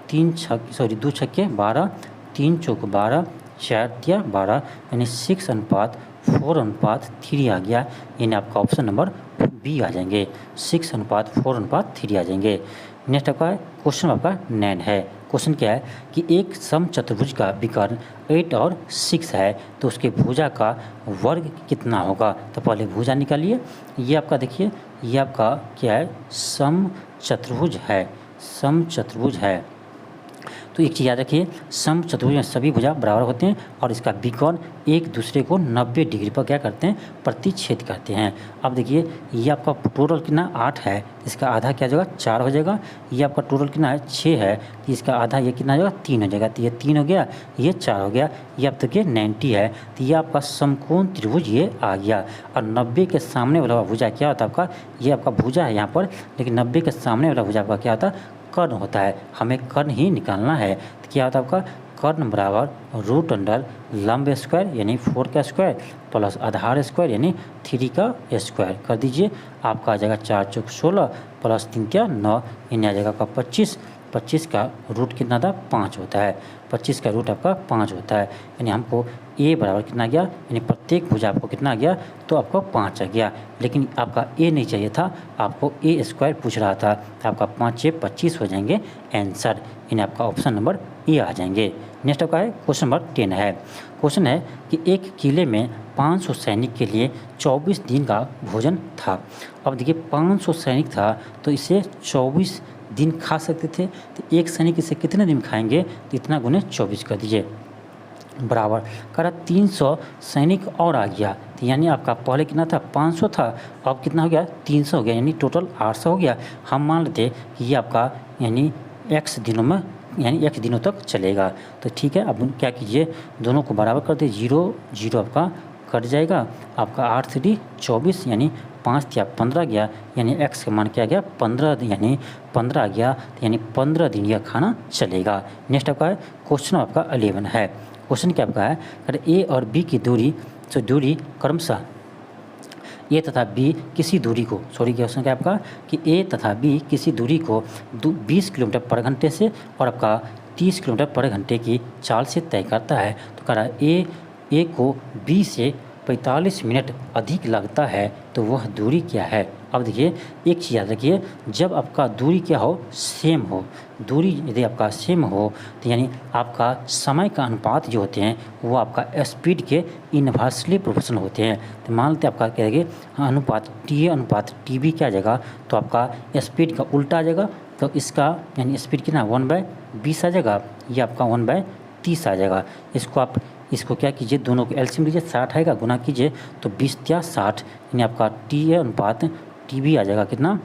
2 छक्के 12, 3 चौक 12, 4 तिया 12, यानी 6:4:3 आ गया। यानी आपका ऑप्शन नंबर बी आ जाएंगे, 6:4:3 आ जाएंगे। नेक्स्ट आपका क्वेश्चन आपका 9 है। क्वेश्चन क्या है कि एक समचतुर्भुज का विकर्ण 8 और 6 है, तो उसके भुजा का वर्ग कितना होगा। तो पहले भुजा निकालिए। ये आपका देखिए, ये आपका क्या है, समचतुर्भुज है, समचतुर्भुज है। तो एक चीज़ याद रखिए, समचतुर्भुज में सभी भुजा बराबर होते हैं और इसका विकर्ण एक दूसरे को 90 डिग्री पर क्या करते हैं, प्रतिच्छेद करते हैं। अब देखिए ये आपका टोटल कितना 8 है, इसका आधा क्या हो जाएगा, 4 हो जाएगा। ये आपका टोटल कितना है, 6 है, तो इसका आधा ये कितना हो जाएगा, 3 हो जाएगा। तो ये 3 हो गया, ये 4 हो गया। ये अब तक ये 90 है, तो ये आपका समकोण त्रिभुज ये आ गया। और 90 के सामने वाला भुजा क्या होता है आपका, ये आपका भुजा है यहाँ पर, लेकिन 90 के सामने वाला भुजा आपका क्या होता है, कर्ण होता है। हमें कर्ण ही निकालना है। तो क्या होता है आपका, कर्ण बराबर √अंडर लंब स्क्वायर यानी 4 का स्क्वायर प्लस आधार स्क्वायर यानी 3 का स्क्वायर कर दीजिए। आपका आ जाएगा 4 चौक 16 प्लस 3 क्या 9, यानी आ जाएगा आपका 25। 25 का रूट कितना था, 5 होता है। 25 का रूट आपका 5 होता है, यानी हमको a बराबर कितना गया, यानी प्रत्येक भुजा आपको कितना गया, तो आपको 5 आ गया। लेकिन आपका a नहीं चाहिए था, आपको a² पूछ रहा था, तो आपका 5 × 25 हो जाएंगे आंसर, यानी आपका ऑप्शन नंबर ए आ जाएंगे। नेक्स्ट आपका है क्वेश्चन नंबर 10 है। क्वेश्चन है कि एक किले में 500 सैनिक के लिए 24 दिन का भोजन था। अब देखिए 500 सैनिक था, तो इसे 24 दिन खा सकते थे। तो एक सैनिक इसे कितने दिन खाएंगे, तो इतना गुने 24 कर दीजिए, बराबर करा 300 सैनिक और आ गया। तो यानी आपका पहले कितना था, 500 था, अब कितना हो गया, 300 हो गया, यानी टोटल 800 हो गया। हम मान लेते कि ये आपका यानी x दिनों में, यानी x दिनों तक चलेगा। तो ठीक है, अब क्या कीजिए, दोनों को बराबर कर दे, 0 0 आपका कट जाएगा। आपका 8 × 3 = 24, यानी 5 × 3 = 15 गया, यानी x का मान क्या गया, 15, यानी 15 आ गया। तो यानी 15 दिन यह खाना चलेगा। नेक्स्ट आपका है क्वेश्चन आपका 11 है। क्वेश्चन क्या आपका है, अगर a और b की दूरी क्रमशः a तथा b किसी दूरी को, क्वेश्चन क्या आपका कि a तथा b किसी दूरी को 20 किलोमीटर पर घंटे से और आपका 30 किलोमीटर पर घंटे की चाल से तय करता है। तो कह रहा है a को b से 45 मिनट अधिक लगता है, तो वह दूरी क्या है। अब देखिए एक चीज़ याद रखिए, जब आपका दूरी क्या हो, सेम हो, दूरी यदि आपका सेम हो, तो यानी आपका समय का अनुपात जो होते हैं वो आपका स्पीड के इन्वर्सली प्रोपोर्शनल होते हैं। तो मान लेते आपका क्या है, अनुपात TA अनुपात TB क्या आ जाएगा, तो आपका स्पीड का उल्टा आ जाएगा। तो इसका यानी स्पीड कितना 1/20 आ जाएगा, ये आपका 1/30 आ जाएगा। इसको क्या कीजिए, दोनों को एलसीएम लीजिए, 60 आएगा, गुना कीजिए तो 20 × 60, यानी आपका TA अनुपात TB आ जाएगा कितना,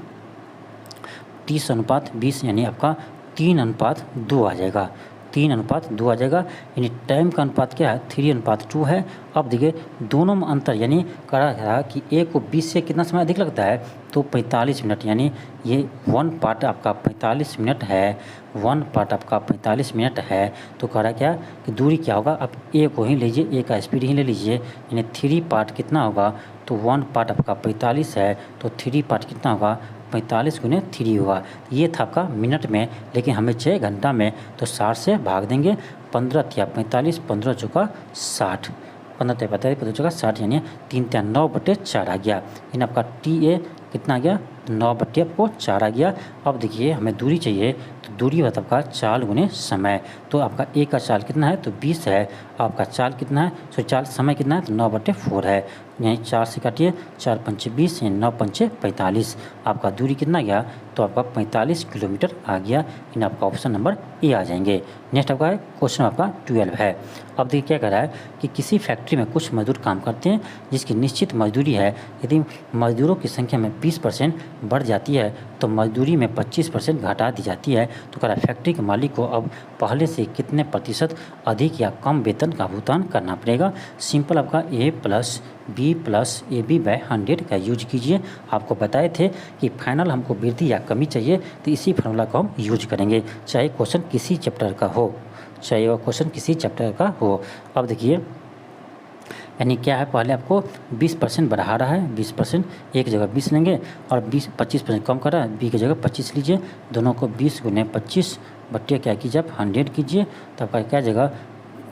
30/20, यानी आपका 3/2 आ जाएगा, 3/2 आ जाएगा। यानी टाइम का अनुपात क्या है, 3/2 है। अब देखिए दोनों में अंतर, यानी कहा था कि a को 20 से कितना समय अधिक लगता है, तो 45 मिनट, यानी ये 1 पार्ट आपका 45 मिनट है, 1 पार्ट आपका 45 मिनट है। तो कह रहा क्या कि दूरी क्या होगा, आप a को ही लीजिए, a का स्पीड ही ले लीजिए, यानी 3 पार्ट कितना होगा, तो 1 पार्ट आपका 45 है, तो 3 पार्ट कितना होगा, 45 × 3 होगा। ये था आपका मिनट में, लेकिन हमें 6 घंटा में, तो 60 से भाग देंगे, 15 × 45, 15 × 60, 15 × 45, 15 × 60, यानी 3 × 9/4 आ गया। यानी आपका TA कितना आ गया, 9/4 आ गया। अब देखिए हमें दूरी चाहिए, तो दूरी होता है आपका चाल गुने समय। तो आपका ए का चाल कितना है तो 20 है, आपका चाल कितना है सो चाल समय कितना है तो 9/4 है। यानी 4 से काटिए, 4 पंचे 20 यानी 9 पंचे 45। आपका दूरी कितना गया तो आपका 45 किलोमीटर आ गया। इन आपका ऑप्शन नंबर ए आ जाएंगे। नेक्स्ट आपका है क्वेश्चन आपका 12 है। अब देखिए क्या कह रहा है कि किसी फैक्ट्री में कुछ मजदूर काम करते हैं जिसकी निश्चित मजदूरी है, यदि मजदूरों की संख्या में 20% बढ़ जाती है तो मजदूरी में 25% घटा दी जाती है। तो कह रहा है फैक्ट्री के मालिक को अब पहले से कितने प्रतिशत अधिक या कम वेतन का भुगतान करना पड़ेगा। सिंपल आपका a + b + AB/100 का यूज कीजिए। आपको बताए थे कि फाइनल हमको वृद्धि या कमी चाहिए तो इसी फार्मूला को हम यूज करेंगे, चाहे क्वेश्चन किसी चैप्टर का हो, चाहे वह क्वेश्चन किसी चैप्टर का हो। अब देखिए यानी क्या है, पहले आपको 20% बढ़ा रहा है, 20% एक जगह 20 लेंगे और 25% कम कर रहा है, बी की जगह 25 लीजिए। दोनों को 20 × 25 बट्टे क्या कीजिए आप 100 कीजिए, तो आपका क्या जगह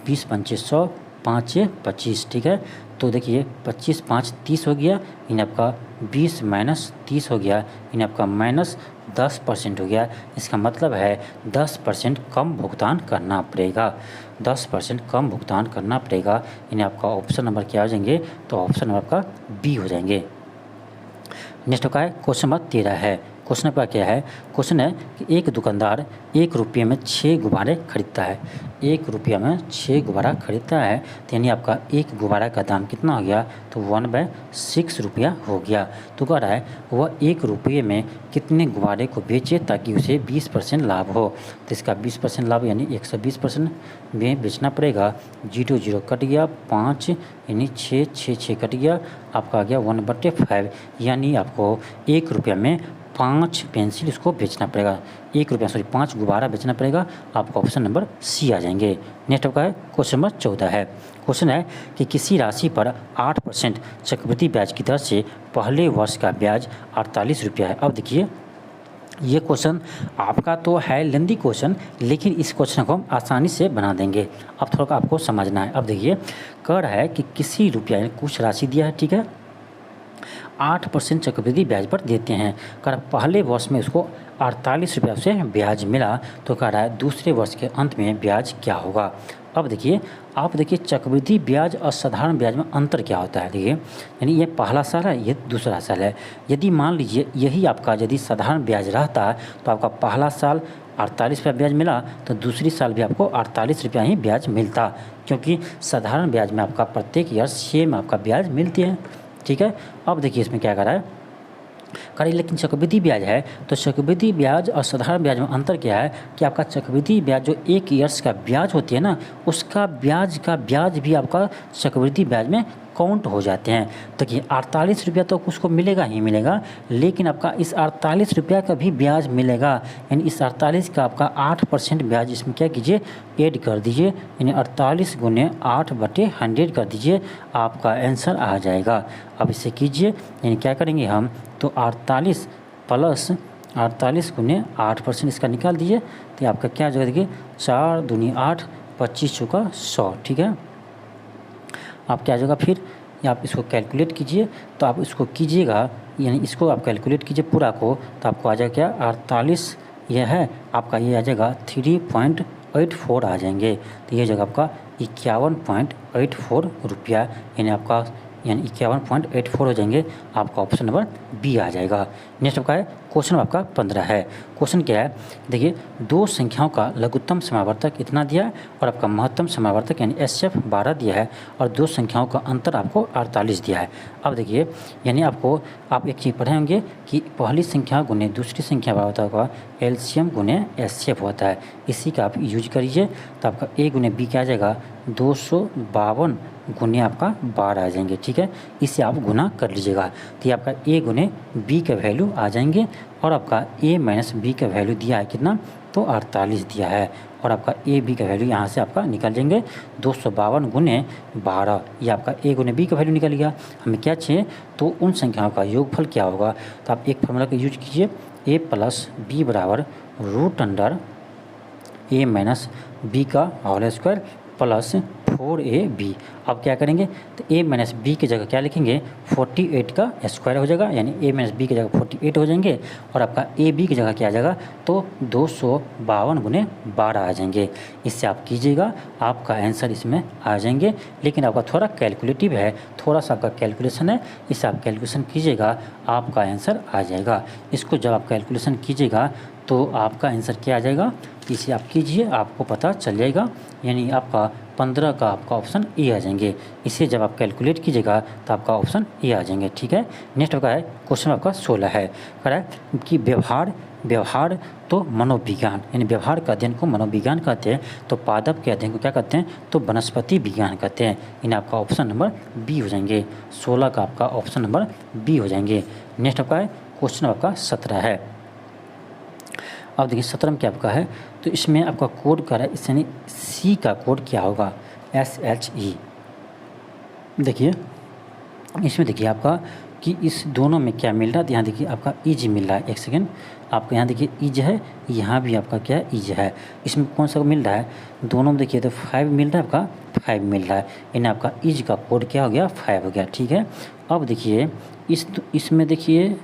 20 पंचे 100, 5 25। ठीक है, तो देखिए 25 5 30 हो गया, इन आपका 20 - 30 हो गया, इन आपका -10% हो गया। इसका मतलब है 10% कम भुगतान करना पड़ेगा, 10% कम भुगतान करना पड़ेगा। इन्हें आपका ऑप्शन नंबर क्या हो जाएंगे तो ऑप्शन नंबर आपका बी हो जाएंगे। नेक्स्ट का है क्वेश्चन नंबर 13 है। क्वेश्चन आपका क्या है, क्वेश्चन है कि एक दुकानदार 1 रुपये में 6 गुब्बारे खरीदता है, 1 रुपया में 6 गुब्बारा खरीदता है, तो यानी आपका एक गुब्बारा का दाम कितना हो गया तो 1/6 रुपया हो गया। तो कह रहा है वह 1 रुपये में कितने गुब्बारे को बेचे ताकि उसे 20% लाभ हो। तो इसका 20% लाभ यानी 120% में बेचना पड़ेगा। 0 0 कट गया, 5 यानी 6 6 6 कट गया, आपका आ गया 1/5, यानी आपको 1 रुपया में 5 पेंसिल इसको बेचना पड़ेगा, 1 रुपया 5 गुब्बारा बेचना पड़ेगा। आपका ऑप्शन नंबर सी आ जाएंगे। नेक्स्ट आपका है क्वेश्चन नंबर 14 है। क्वेश्चन है कि किसी राशि पर 8% चक्रवृद्धि ब्याज की दर से पहले वर्ष का ब्याज 48 रुपया है। अब देखिए ये क्वेश्चन आपका तो है लेंदी क्वेश्चन, लेकिन इस क्वेश्चन को हम आसानी से बना देंगे। अब थोड़ा आपको समझना है। अब देखिए कह रहा है कि किसी रुपया कुछ राशि दिया है, ठीक है, 8% चक्रवृद्धि ब्याज पर देते हैं। कर पहले वर्ष में उसको 48 रुपया से ब्याज मिला, तो कह रहा है दूसरे वर्ष के अंत में ब्याज क्या होगा। अब देखिए आप देखिए चक्रवृद्धि ब्याज और साधारण ब्याज में अंतर क्या होता है। देखिए यानी ये पहला साल है, ये दूसरा साल है। यदि मान लीजिए यही आपका यदि साधारण ब्याज रहता तो आपका पहला साल 48 रुपया ब्याज मिला तो दूसरी साल भी आपको 48 रुपया ही ब्याज मिलता, क्योंकि साधारण ब्याज में आपका प्रत्येक ईयर सेम आपका ब्याज मिलती है। ठीक है, अब देखिए इसमें क्या कर रहा है करिए, लेकिन चक्रवृद्धि ब्याज है तो चक्रवृद्धि ब्याज और साधारण ब्याज में अंतर क्या है कि आपका चक्रवृद्धि ब्याज जो 1 ईयर्स का ब्याज होती है ना, उसका ब्याज भी आपका चक्रवृद्धि ब्याज में काउंट हो जाते हैं। देखिए 48 रुपया तो उसको मिलेगा ही मिलेगा, लेकिन आपका इस 48 रुपया का भी ब्याज मिलेगा, यानी इस 48 का आपका 8% ब्याज इसमें क्या कीजिए ऐड कर दीजिए, यानी 48 × 8/100 कर दीजिए, आपका आंसर आ जाएगा। अब इसे कीजिए, यानी क्या करेंगे हम तो 48 + 48 × 8% इसका निकाल दीजिए, तो आपका क्या जगह देखिए 4 दूनी 8, 25 चौका 100। ठीक है, आप क्या जगह फिर आप इसको कैलकुलेट कीजिए, तो आप इसको कीजिएगा यानी इसको आप कैलकुलेट कीजिए पूरा को, तो आपको आ जाएगा क्या 48 यह है आपका, ये आ जाएगा 3.84 आ जाएंगे। तो ये जगह आपका 51.84 रुपया यानी आपका 51.84 हो जाएंगे। आपका ऑप्शन नंबर बी आ जाएगा। नेक्स्ट आपका है क्वेश्चन आपका 15 है। क्वेश्चन क्या है देखिए, दो संख्याओं का लघुत्तम समावर्तक इतना दिया है और आपका महत्तम समावर्तक यानी एचएफ 12 दिया है और दो संख्याओं का अंतर आपको 48 दिया है। अब देखिए यानी आपको आप एक चीज़ पढ़े होंगे कि पहली संख्या गुने दूसरी संख्या बराबर का एलसीएम गुने एचएफ होता है, इसी का आप यूज करिए, तो आपका ए गुने बी क्या आ जाएगा 252 गुने आपका 12 आ जाएंगे। ठीक है, इससे आप गुना कर लीजिएगा, तो ये आपका ए गुने बी का वैल्यू आ जाएंगे और आपका ए - बी का वैल्यू दिया है कितना तो 48 दिया है, और आपका ए बी का वैल्यू यहाँ से आपका निकल जाएंगे 252 गुने 12, ये आपका ए गुने बी का वैल्यू निकल गया। हमें क्या चाहिए तो उन संख्याओं का योगफल क्या होगा, तो आप एक फार्मूला का यूज कीजिए, ए + बी बराबर √A - बी का होल स्क्वायर प्लस 4ab। अब क्या करेंगे तो a माइनस बी की जगह क्या लिखेंगे 48 का स्क्वायर हो जाएगा, यानी a माइनस बी की जगह 48 हो जाएंगे और आपका ए बी की जगह क्या आ जाएगा तो 252 गुने 12 आ जाएंगे। इससे आप कीजिएगा, आपका आंसर इसमें आ जाएंगे। लेकिन आपका थोड़ा कैलकुलेटिव है, थोड़ा सा आपका कैलकुलेशन है, इससे आप कैलकुलेशन कीजिएगा आपका आंसर आ जाएगा। इसको जब आप कैलकुलेशन कीजिएगा तो आपका आंसर क्या आ जाएगा, इसे आप कीजिए आपको पता चल जाएगा, यानी आपका 15 का आपका ऑप्शन ए आ जाएंगे। इसे जब आप कैलकुलेट कीजिएगा तो आपका ऑप्शन ए आ जाएंगे। ठीक है, नेक्स्ट आपका है क्वेश्चन आपका 16 है, कह रहा है कि व्यवहार तो मनोविज्ञान, यानी व्यवहार का अध्ययन को मनोविज्ञान कहते हैं, तो पादप के अध्ययन को क्या कहते हैं तो वनस्पति विज्ञान कहते हैं। यानी आपका ऑप्शन नंबर बी हो जाएंगे। 16 का आपका ऑप्शन नंबर बी हो जाएंगे। नेक्स्ट आपका है क्वेश्चन आपका 17 है। अब देखिए 17 में क्या आपका है, तो इसमें आपका कोड कर रहा है, इस यानी सी का कोड क्या होगा SHE। देखिए इसमें देखिए आपका कि इस दोनों में क्या मिल रहा है, तो यहाँ देखिए आपका ईज मिल रहा है। एक सेकेंड, आपका यहाँ देखिए ईज है, यहाँ भी आपका क्या है ईज है। इसमें कौन सा मिल रहा है, दोनों में देखिए तो 5 मिल रहा है, आपका 5 मिल रहा है, यानी आपका ईज का कोड क्या हो गया 5 हो गया। ठीक है, अब देखिए इसमें देखिए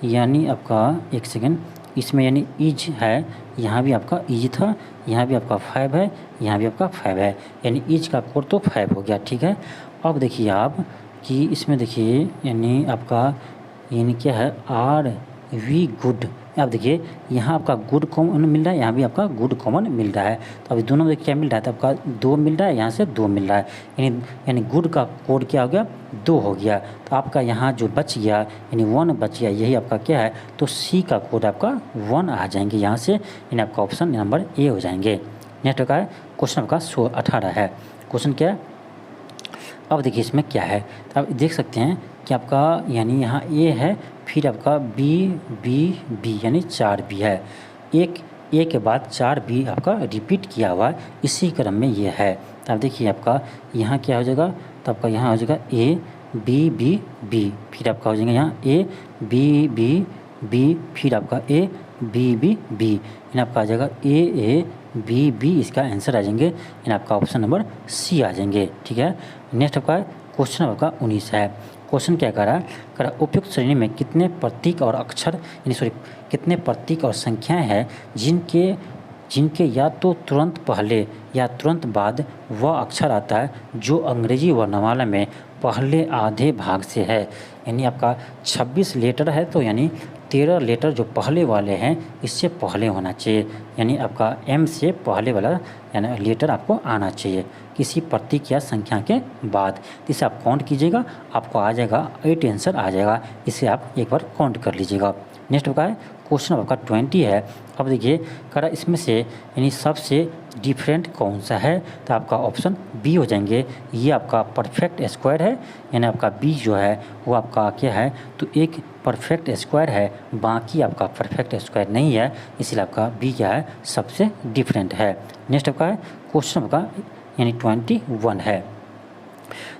यानी आपका एक सेकेंड, इसमें यानी ईज है, यहाँ भी आपका ईज था, यहाँ भी आपका 5 है, यहाँ भी आपका 5 है, यानी ईज का कोड तो 5 हो गया। ठीक है, अब देखिए आप कि इसमें देखिए यानी आपका यानी क्या है RV गुड। अब देखिए यहाँ आपका गुड कॉमन मिल रहा है, यहाँ भी आपका गुड कॉमन मिल रहा है, तो अभी दोनों में क्या मिल रहा है, तो आपका 2 मिल रहा है, यहाँ से 2 मिल रहा है, यानी गुड का कोड क्या हो गया 2 हो गया। तो आपका यहाँ जो बच गया यानी 1 बच गया, यही आपका क्या है तो सी का कोड आपका 1 आ जाएंगे यहाँ से, यानी आपका ऑप्शन नंबर ए हो जाएंगे। नेक्स्ट का है क्वेश्चन आपका 18 है। क्वेश्चन क्या है, अब देखिए इसमें क्या है, तो आप देख सकते हैं कि आपका यानी यहाँ ए है, फिर आपका बी यानी 4B है, एक ए के बाद 4B आपका रिपीट किया हुआ है, इसी क्रम में ये है। तो आप देखिए आपका यहाँ क्या हो जाएगा, तो आपका यहाँ हो जाएगा A B, फिर आपका हो जाएगा यहाँ A B, फिर आपका A B, यानी आपका आ जाएगा A B, इसका आंसर आ जाएंगे, यानी आपका ऑप्शन नंबर सी आ जाएंगे। ठीक है, नेक्स्ट आपका क्वेश्चन आपका 19 है। क्वेश्चन क्या कर रहा है, उपयुक्त श्रेणी में कितने प्रतीक और अक्षर कितने प्रतीक और संख्याएं हैं जिनके या तो तुरंत पहले या तुरंत बाद वह अक्षर आता है जो अंग्रेजी वर्णमाला में पहले आधे भाग से है। यानी आपका 26 लेटर है, तो यानी 13 लेटर जो पहले वाले हैं इससे पहले होना चाहिए, यानी आपका M से पहले वाला यानी लेटर आपको आना चाहिए किसी प्रतीक या संख्या के बाद। इसे आप काउंट कीजिएगा, आपको आ जाएगा 8 आंसर आ जाएगा, इसे आप एक बार काउंट कर लीजिएगा। नेक्स्ट होगा है क्वेश्चन आपका 20 है। अब देखिए करा इसमें से यानी सबसे डिफरेंट कौन सा है, तो आपका ऑप्शन बी हो जाएंगे। ये आपका परफेक्ट स्क्वायर है, यानी आपका बी जो है वो आपका क्या है तो एक परफेक्ट स्क्वायर है, बाकी आपका परफेक्ट स्क्वायर नहीं है, इसलिए आपका बी क्या है सबसे डिफरेंट है। नेक्स्ट आपका है क्वेश्चन आपका यानी 21 है।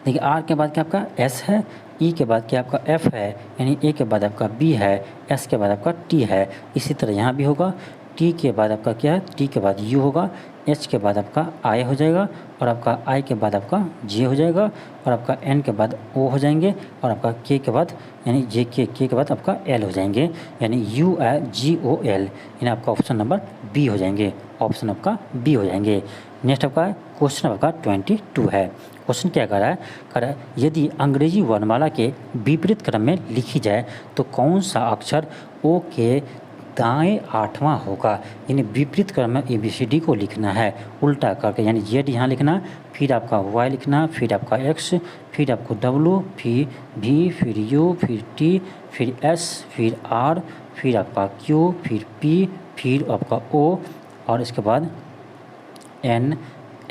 देखिए आर के बाद क्या आपका एस है, ई के बाद क्या आपका एफ है, यानी ए के बाद आपका बी है, एस के बाद आपका टी है, इसी तरह यहाँ भी होगा। टी के बाद आपका क्या है, टी के बाद यू होगा, एच के बाद आपका आई हो जाएगा, और आपका आई के बाद आपका जे हो जाएगा, और आपका एन के बाद ओ हो जाएंगे, और आपका के बाद यानी जे के बाद आपका एल हो जाएंगे, यानी you I ji O L, यानी आपका ऑप्शन नंबर बी हो जाएंगे, ऑप्शन आपका बी हो जाएंगे। नेक्स्ट आपका क्वेश्चन आपका 22 है। क्वेश्चन क्या कर रहा है यदि अंग्रेजी वर्णमाला के विपरीत क्रम में लिखी जाए तो कौन सा अक्षर ओ के दाएं 8वां होगा, यानी विपरीत क्रम में ABCD को लिखना है उल्टा करके, यानी Z यहाँ लिखना, फिर आपका Y लिखना, फिर आपका X, फिर आपको W, फिर V, फिर U, फिर T, फिर S, फिर R, फिर आपका Q, फिर P, फिर आपका O, और इसके बाद N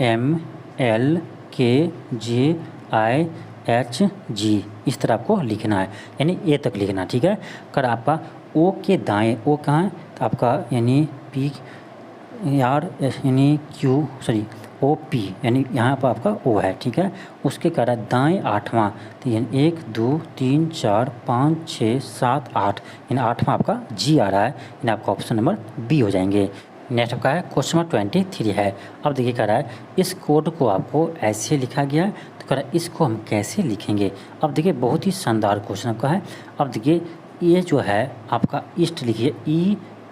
M L K J I H G, इस तरह आपको लिखना है, यानी ए तक लिखना। ठीक है, कर आपका ओ के दाएं, ओ कहाँ है तो आपका यानी पी आर यानी क्यू सॉरी ओ पी, यानी यहाँ पर आपका ओ है। ठीक है, उसके कह रहा है दाएं 8वां, तो यानी 1 2 3 4 5 6 7 8, यानी 8वां आपका जी आ रहा है, यानी आपका ऑप्शन नंबर बी हो जाएंगे। नेक्स्ट आपका है क्वेश्चन नंबर 23 है। अब देखिए कह रहा है इस कोड को आपको ऐसे लिखा गया है, तो कह रहा है इसको हम कैसे लिखेंगे। अब देखिए बहुत ही शानदार क्वेश्चन आपका है। अब देखिए ये जो है आपका ईस्ट लिखिए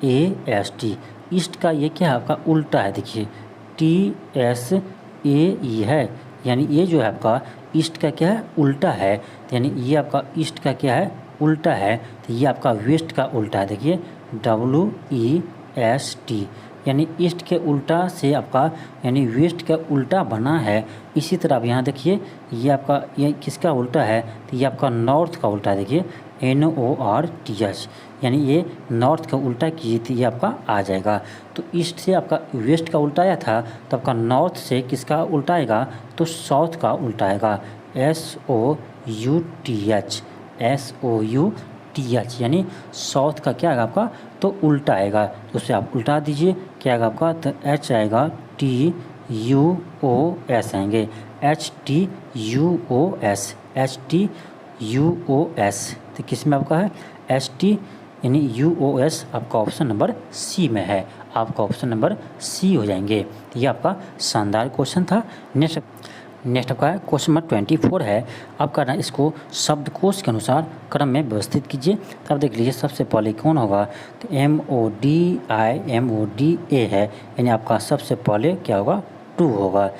EAST, ईस्ट का ये क्या है आपका उल्टा है, देखिए TSAE है, यानी ये जो है आपका ईस्ट का क्या है उल्टा है, यानी ये आपका ईस्ट का क्या है उल्टा है, तो ये आपका वेस्ट का उल्टा है, देखिए WEST, यानी ईस्ट के उल्टा से आपका यानी वेस्ट का उल्टा बना है। इसी तरह अब यहाँ देखिए ये आपका ये किसका उल्टा है, तो ये आपका नॉर्थ का उल्टा है, देखिए NORTH, यानी ये नॉर्थ का उल्टा कीजिए तो ये आपका आ जाएगा। तो ईस्ट से आपका वेस्ट का उल्टा आया था, तो आपका नॉर्थ से किसका उल्टा आएगा, तो साउथ का उल्टा आएगा SOUTH, यानी साउथ का क्या आएगा आपका तो उल्टा आएगा, तो उसे आप उल्टा दीजिए, क्या आएगा आपका तो H आएगा TUOS आएंगे, HTUOS, तो किस में आपका है ST यानी UOS, आपका ऑप्शन नंबर C में है, आपका ऑप्शन नंबर C हो जाएंगे। तो ये आपका शानदार क्वेश्चन था। नेक्स्ट आपका है क्वेश्चन नंबर 24 है। अब करना इसको शब्दकोश के अनुसार क्रम में व्यवस्थित कीजिए। तब देख लीजिए सबसे पहले कौन होगा, तो MODA है, यानी आपका सबसे पहले क्या होगा 2 होगा।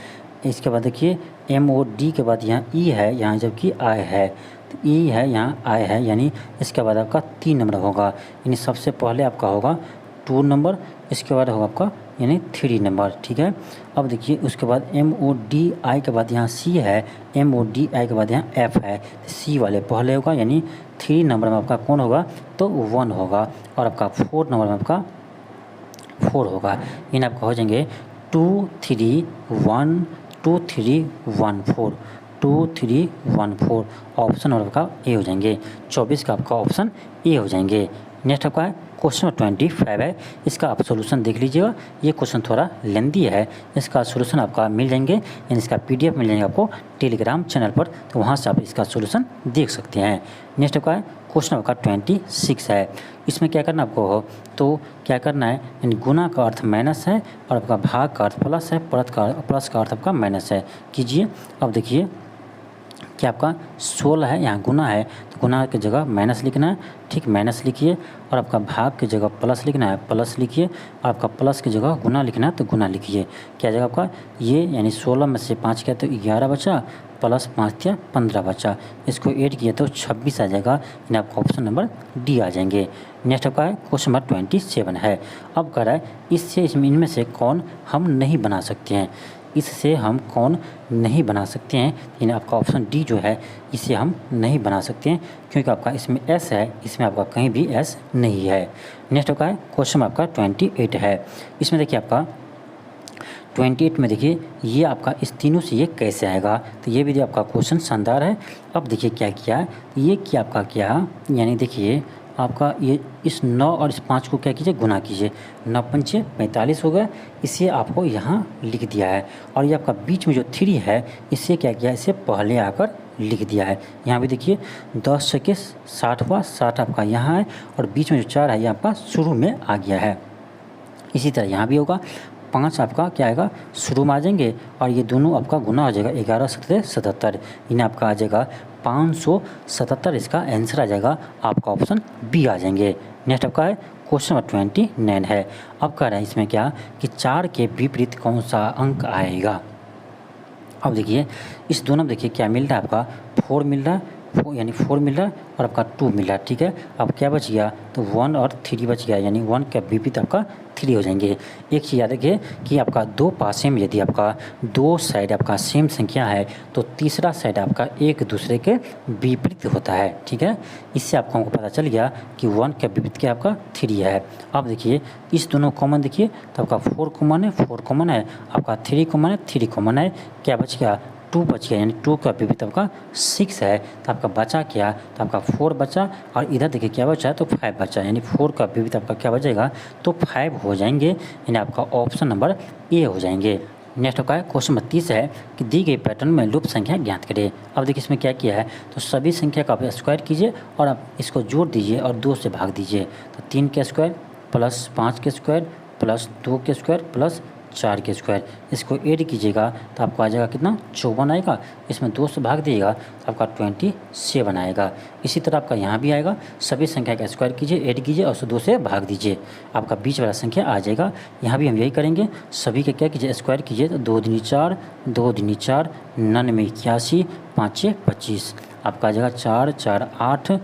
इसके बाद देखिए MOD के बाद यहाँ E है, यहाँ जबकि I है, तो E है यहाँ I है, यानी इसके बाद आपका 3 नंबर होगा, यानी सबसे पहले आपका होगा 2 नंबर, इसके बाद होगा आपका यानी 3 नंबर, ठीक है। अब देखिए उसके बाद MODI के बाद यहाँ C है, MODI के बाद यहाँ F है, C वाले पहले होगा, यानी 3 नंबर में आपका कौन होगा तो 1 होगा, और आपका 4 नंबर में आपका 4 होगा। इन आपका हो जाएंगे 2 3 1 2 3 1 4 2 3 1 4, ऑप्शन नंबर का ए हो जाएंगे। 24 का आपका ऑप्शन ए हो जाएंगे। नेक्स्ट आपका है क्वेश्चन नंबर 25 है, इसका आप सोल्यूशन देख लीजिएगा। ये क्वेश्चन थोड़ा लेंदी है, इसका सोल्यूशन आपका मिल जाएंगे, यानी इसका PDF मिल जाएंगे आपको टेलीग्राम चैनल पर, तो वहाँ से आप इसका सोल्यूशन देख सकते हैं। नेक्स्ट आपका है क्वेश्चन आपका 26 है। इसमें क्या करना आपको हो, तो क्या करना है, यानी गुना का अर्थ माइनस है और आपका भाग का अर्थ प्लस है, प्लस का अर्थ आपका माइनस है, कीजिए। अब देखिए कि आपका 16 है, यहाँ गुना है, तो गुना की जगह माइनस लिखना है, ठीक, माइनस लिखिए, और आपका भाग की जगह प्लस लिखना है, प्लस लिखिए, और आपका प्लस की जगह गुना लिखना है तो गुना लिखिए। क्या जगह आपका ये, यानी 16 में से 5 किया तो 11 बचा, प्लस 5 किया 15 बचा, इसको ऐड किया तो 26 आ जाएगा, यानी आपका ऑप्शन नंबर डी आ जाएंगे। नेक्स्ट आपका है क्वेश्चन नंबर 27 है। अब कह रहा है इससे इनमें से कौन हम नहीं बना सकते हैं, इससे हम कौन नहीं बना सकते हैं, यानी आपका ऑप्शन डी जो है इसे हम नहीं बना सकते हैं, क्योंकि आपका इसमें S है, इसमें आपका कहीं भी S नहीं है। नेक्स्ट आपका है क्वेश्चन आपका 28 है। इसमें देखिए आपका 28 में देखिए ये आपका इस तीनों से ये कैसे आएगा, तो ये भी आपका क्वेश्चन शानदार है। अब देखिए क्या किया है, ये क्या आपका क्या, यानी देखिए आपका ये इस 9 और इस 5 को क्या कीजिए गुना कीजिए, 9 पंचे 45 हो गया, इसे आपको यहाँ लिख दिया है। और ये आपका बीच में जो 3 है इसे क्या किया, इसे पहले आकर लिख दिया है। यहाँ भी देखिए 10 से 60 हुआ, 60 आपका यहाँ है, और बीच में जो 4 है ये आपका शुरू में आ गया है। इसी तरह यहाँ भी होगा, 5 आपका क्या आएगा शुरू में आ जाएंगे, और ये दोनों आपका गुना हो जाएगा, 11 7 77, इन्हें आपका आ जाएगा 577, इसका आंसर आ जाएगा, आपका ऑप्शन बी आ जाएंगे। नेक्स्ट आपका है क्वेश्चन नंबर 29 है। अब कह रहा है इसमें क्या कि 4 के विपरीत कौन सा अंक आएगा। अब देखिए इस दोनों में देखिए क्या मिल रहा है, आपका 4 मिल रहा है, यानी 4 मिल रहा है, और आपका 2 मिल रहा है, ठीक है। अब क्या बच गया, तो 1 और 3 बच गया, यानी 1 का विपरीत आपका 3 हो जाएंगे। एक चीज़ याद रखिए कि आपका 2 पासे में यदि आपका 2 साइड आपका सेम संख्या है तो तीसरा साइड आपका एक दूसरे के विपरीत होता है, ठीक है। इससे आपको हमको पता चल गया कि 1 का विपरीत क्या आपका 3 है। अब देखिए इस दोनों कॉमन देखिए, तो आपका 4 कॉमन है, 4 कॉमन है, आपका 3 कॉमन है, 3 कॉमन है, क्या बच गया 2 बच गया, यानी 2 का विपरीत आपका 6 है, तो आपका बचा क्या, तो आपका 4 बचा, और इधर देखिए क्या बचा है तो 5 बचा, यानी 4 का विपरीत आपका क्या बचेगा तो 5 हो जाएंगे, यानी आपका ऑप्शन नंबर ए हो जाएंगे। नेक्स्ट आपका क्वेश्चन 32 है कि दी गई पैटर्न में लुप्त संख्या ज्ञात करें। अब देखिए इसमें क्या किया है, तो सभी संख्या का आप स्क्वायर कीजिए और आप इसको जोड़ दीजिए और 2 से भाग दीजिए, तो 3 का स्क्वायर प्लस 5 का स्क्वायर प्लस 2 के स्क्वायर प्लस 4 के स्क्वायर, इसको ऐड कीजिएगा तो आपको आ जाएगा कितना 54 आएगा। इसमें 2 से भाग दिएगा तो आपका 27 आएगा। इसी तरह आपका यहाँ भी आएगा, सभी संख्या का स्क्वायर कीजिए, ऐड कीजिए और उसे 2 से भाग दीजिए, आपका बीच वाला संख्या आ जाएगा। यहाँ भी हम यही करेंगे, सभी का क्या कीजिए स्क्वायर कीजिए तो 2 दूनी 4, 2 दूनी 4, 9 में 81, 5 25, आपका आ जाएगा 4 4 8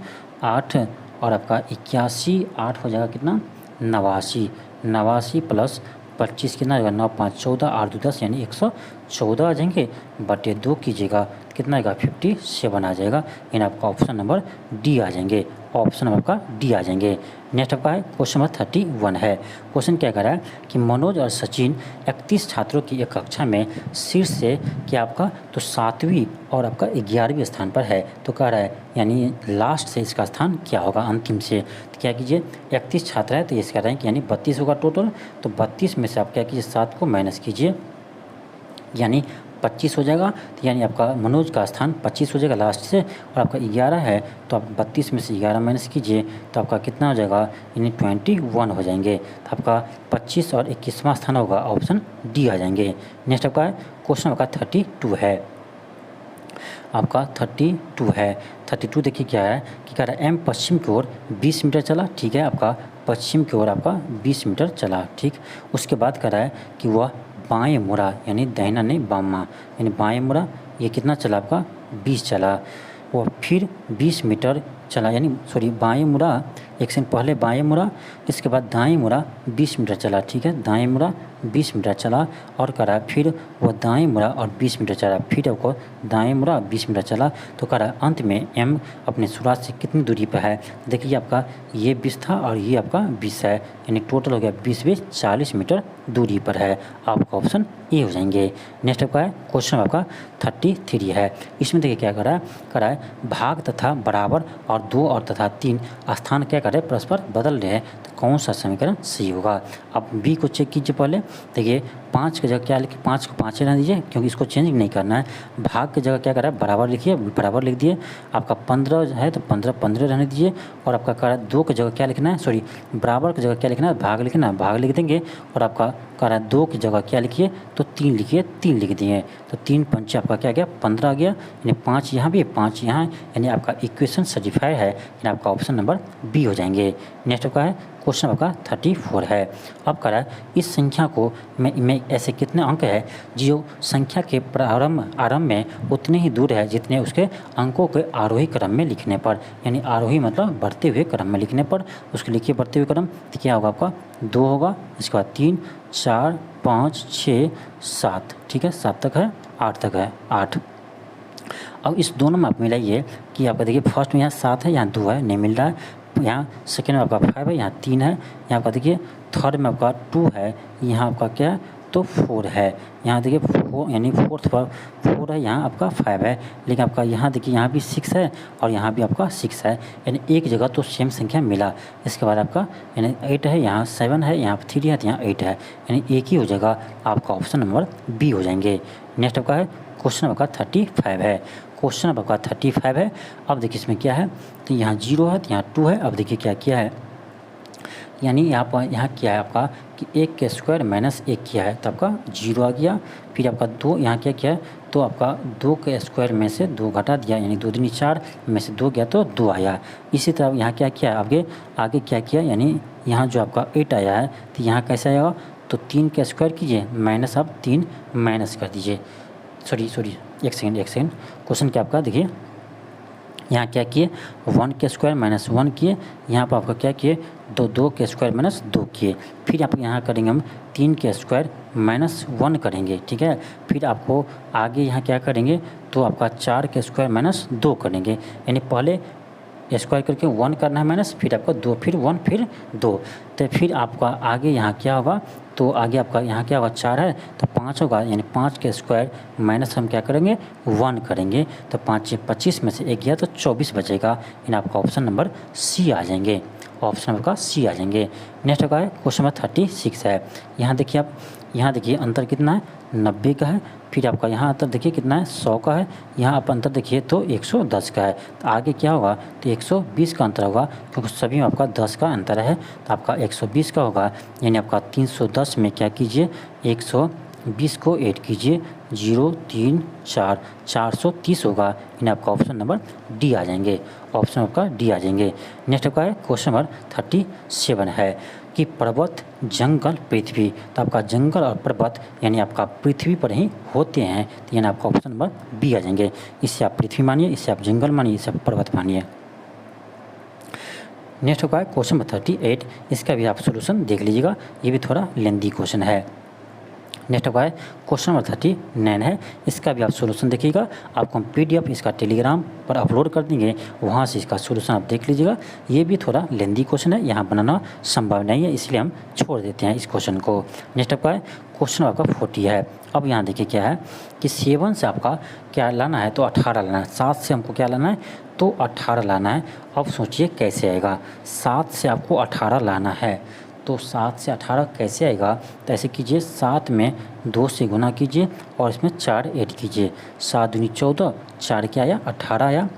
8 और आपका 81 8 हो जाएगा कितना 89, 89 प्लस 25 कितना आएगा 9 5 14 8 2 10 यानी 114 आ जाएंगे, बटे 2 कीजिएगा कितना आएगा 57 आ जाएगा। यानी आपका ऑप्शन नंबर डी आ जाएंगे, ऑप्शन नंबर आपका डी आ जाएंगे। नेक्स्ट आपका है क्वेश्चन नंबर 31 है। क्वेश्चन क्या कह रहा है कि मनोज और सचिन 31 छात्रों की एक कक्षा में शीर्ष से क्या आपका तो 7वीं और आपका 11वीं स्थान पर है। तो कह रहा है यानी लास्ट से इसका स्थान क्या होगा अंतिम से। तो क्या कीजिए 31 छात्र है तो इसका रैंक यानी 32 होगा टोटल, तो 32 में से आप क्या कीजिए 7 को माइनस कीजिए यानी 25 हो जाएगा। तो यानी आपका मनोज का स्थान 25 हो जाएगा लास्ट से, और आपका 11 है तो आप 32 में से 11 माइनस कीजिए तो आपका कितना हो जाएगा यानी 21 हो जाएंगे। तो आपका 25 और 21वां स्थान होगा, ऑप्शन डी आ जाएंगे। नेक्स्ट आपका क्वेश्चन आपका 32 है, आपका 32 है। 32 देखिए क्या है कि कह रहा है एम पश्चिम की ओर 20 मीटर चला, ठीक है, आपका पश्चिम की ओर आपका 20 मीटर चला, ठीक। उसके बाद कह रहा है कि वह बाएं मुड़ा यानी दाहिना नहीं बामा यानी बाएं मुड़ा, ये कितना चला आपका 20 चला। वो फिर 20 मीटर चला यानी सॉरी बाएं मुड़ा, एक सेकंड पहले बाएं मुड़ा, इसके बाद दाएं मुड़ा 20 मीटर चला, ठीक है, दाएं मुड़ा 20 मीटर चला और करा फिर वो दाएं मुड़ा और 20 मीटर चला, फिर आपको दाएं मुड़ा 20 मीटर चला। तो करा अंत में एम अपने शुरुआत से कितनी दूरी पर है। देखिए आपका ये 20 था और ये आपका 20 है, यानी टोटल हो गया 20 40 मीटर दूरी पर है, आपका ऑप्शन ए हो जाएंगे। नेक्स्ट आपका है क्वेश्चन आपका 33 है। इसमें देखिए क्या करा है भाग तथा बराबर और 2 और तथा 3 स्थान क्या करे परस्पर बदल रहे हैं, तो कौन सा समीकरण सही होगा। आप बी को चेक कीजिए पहले, देखिए 5 की जगह क्या लिखिए 5 को 5 रहने दीजिए क्योंकि इसको चेंज नहीं करना है। भाग की जगह क्या करा है बराबर लिखिए, बराबर लिख दिए। आपका 15 है तो 15 रहने दीजिए, और आपका कह रहा है 2 की जगह क्या लिखना है सॉरी बराबर की जगह क्या लिखना है भाग लिखना है, भाग लिख देंगे। और आपका कह रहा है 2 की जगह क्या लिखिए तो 3 लिखिए, 3 लिख दिए तो 3 पंचे आपका क्या गया 15 आ गया, यानी 5 यहाँ भी 5 यहाँ, यानी आपका इक्वेशन सर्टिफाइड है, यानी आपका ऑप्शन नंबर बी हो जाएंगे। नेक्स्ट आपका है क्वेश्चन आपका 34 है। अब कह रहा है इस संख्या को में ऐसे कितने अंक है जो संख्या के आरंभ में उतने ही दूर है जितने उसके अंकों के आरोही क्रम में लिखने पर, यानी आरोही मतलब बढ़ते हुए क्रम में लिखने पर। उसके लिखिए बढ़ते हुए क्रम तो क्या होगा आपका 2 होगा, इसके बाद 3 4 5 6 7, ठीक है 7 तक है 8 तक है 8। अब इस दोनों में आप मिलाइए कि आपका देखिए फर्स्ट में यहाँ 7 है यहाँ 2 है नहीं मिल रहा है, यहाँ सेकेंड में आपका 5 है यहाँ 3 है, यहाँ आपका देखिए थर्ड में आपका 2 है, यहाँ आपका क्या है तो 4 है, यहाँ देखिए 4 यानी फोर्थ पर 4 है, यहाँ आपका 5 है। लेकिन आपका यहाँ देखिए यहाँ भी 6 है और यहाँ भी आपका 6 है, यानी एक जगह तो सेम संख्या मिला। इसके बाद आपका यानी 8 है, यहाँ 7 है, यहाँ 3 है तो यहाँ 8 है, यानी एक ही हो जाएगा, आपका ऑप्शन नंबर बी हो जाएंगे। नेक्स्ट आपका है क्वेश्चन आपका 35 है। क्वेश्चन आपका 35 है। अब देखिए इसमें क्या है तो यहाँ 0 है तो यहाँ 2 है। अब देखिए क्या किया है, यानी यहाँ क्या है आपका कि 1 के स्क्वायर माइनस 1 किया है तो आपका 0 आ गया। फिर आपका 2 यहाँ क्या किया है तो आपका 2 के स्क्वायर में से 2 घटा दिया, यानी 2 दूनी 4 में से 2 गया तो 2 आया। इसी तरह यहाँ क्या किया आगे क्या किया, यानी यहाँ जो आपका 8 आया है तो यहाँ कैसे आएगा तो 3 के स्क्वायर कीजिए माइनस आप 3 माइनस कर दीजिए, सॉरी एक सेकेंड क्वेश्चन क्या आपका देखिए यहाँ क्या किए 1 के स्क्वायर माइनस 1 किए, यहाँ पर आपका क्या किए 2 के स्क्वायर माइनस 2 किए। फिर आप यहाँ करेंगे हम 3 के स्क्वायर माइनस 1 करेंगे, ठीक है। फिर आपको आगे यहाँ क्या करेंगे तो आपका 4 के स्क्वायर माइनस 2 करेंगे, यानी पहले स्क्वायर करके 1 करना है माइनस, फिर आपका 2 फिर 1 फिर 2, तो फिर आपका आगे यहाँ क्या होगा तो आगे आपका यहाँ क्या होगा 4 है तो 5 होगा, यानी 5 के स्क्वायर माइनस हम क्या करेंगे 1 करेंगे तो 5 25 में से 1 गया तो 24 बचेगा, यानी आपका ऑप्शन नंबर सी आ जाएंगे, ऑप्शन नंबर का सी आ जाएंगे। नेक्स्ट आपका है क्वेश्चन नंबर 36 है। यहाँ देखिए आप यहाँ देखिए अंतर कितना है, 90 का है। फिर आपका यहाँ अंतर देखिए कितना है, 100 का है। यहाँ आप अंतर देखिए तो 110 का है। तो आगे क्या होगा, तो 120 का अंतर होगा, क्योंकि सभी में आपका 10 का अंतर है। तो आपका 120 का होगा, यानी आपका 310 में क्या कीजिए, 120 को ऐड कीजिए, 0 3 4 430 होगा। यानी आपका ऑप्शन नंबर डी आ जाएंगे, ऑप्शन आपका डी आ जाएंगे। नेक्स्ट आपका है क्वेश्चन नंबर 37 है कि पर्वत जंगल पृथ्वी। तो आपका जंगल और पर्वत यानी आपका पृथ्वी पर ही होते हैं, तो यानी आपका ऑप्शन नंबर बी आ जाएंगे। इससे आप पृथ्वी मानिए, इससे आप जंगल मानिए, इससे आप पर्वत मानिए। नेक्स्ट होगा क्वेश्चन नंबर 38, इसका भी आप सोल्यूशन देख लीजिएगा, ये भी थोड़ा लेंदी क्वेश्चन है। नेक्स्ट होगा क्वेश्चन नंबर 39 है, इसका भी आप सोल्यूशन देखिएगा। आपको हम PDF इसका टेलीग्राम पर अपलोड कर देंगे, वहाँ से इसका सोल्यूशन आप देख लीजिएगा। ये भी थोड़ा लेंदी क्वेश्चन है, यहाँ बनाना संभव नहीं है, इसलिए हम छोड़ देते हैं इस क्वेश्चन को। नेक्स्ट आपका क्वेश्चन आपका 40 है। अब यहाँ देखिए क्या है कि 7 से आपका क्या लाना है, तो 18 लाना है। 7 से हमको क्या लाना है, तो 18 लाना है। अब सोचिए कैसे आएगा, 7 से आपको 18 लाना है, तो 7 से 18 कैसे आएगा। तो ऐसे कीजिए, 7 में 2 से गुना कीजिए और इसमें 4 ऐड कीजिए। 7 दूनी 14, 4 क्या आया, 18 आया,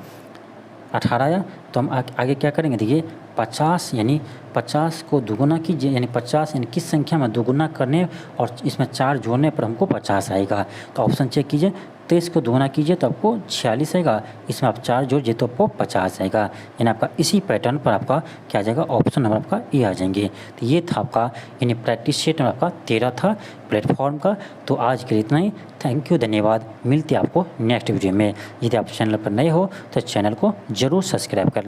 18 आया। तो हम आगे क्या करेंगे, देखिए 50 यानी 50 को दोगुना कीजिए, यानी 50 यानी किस संख्या में दोगुना करने और इसमें 4 जोड़ने पर हमको 50 आएगा। तो ऑप्शन चेक कीजिए, 23 को दोगुना कीजिए तो आपको 46 आएगा, इसमें आप 4 जोड़िए तो आपको 50 आएगा। यानी आपका इसी पैटर्न पर आपका क्या आ जाएगा, ऑप्शन नंबर आपका ए आ जाएंगे। तो ये था आपका यानी प्रैक्टिस सेट में आपका 13 था प्लेटफॉर्म का। तो आज के लिए इतना ही, थैंक यू, धन्यवाद। मिलते हैं आपको नेक्स्ट वीडियो में। यदि आप चैनल पर नए हो तो चैनल को ज़रूर सब्सक्राइब कर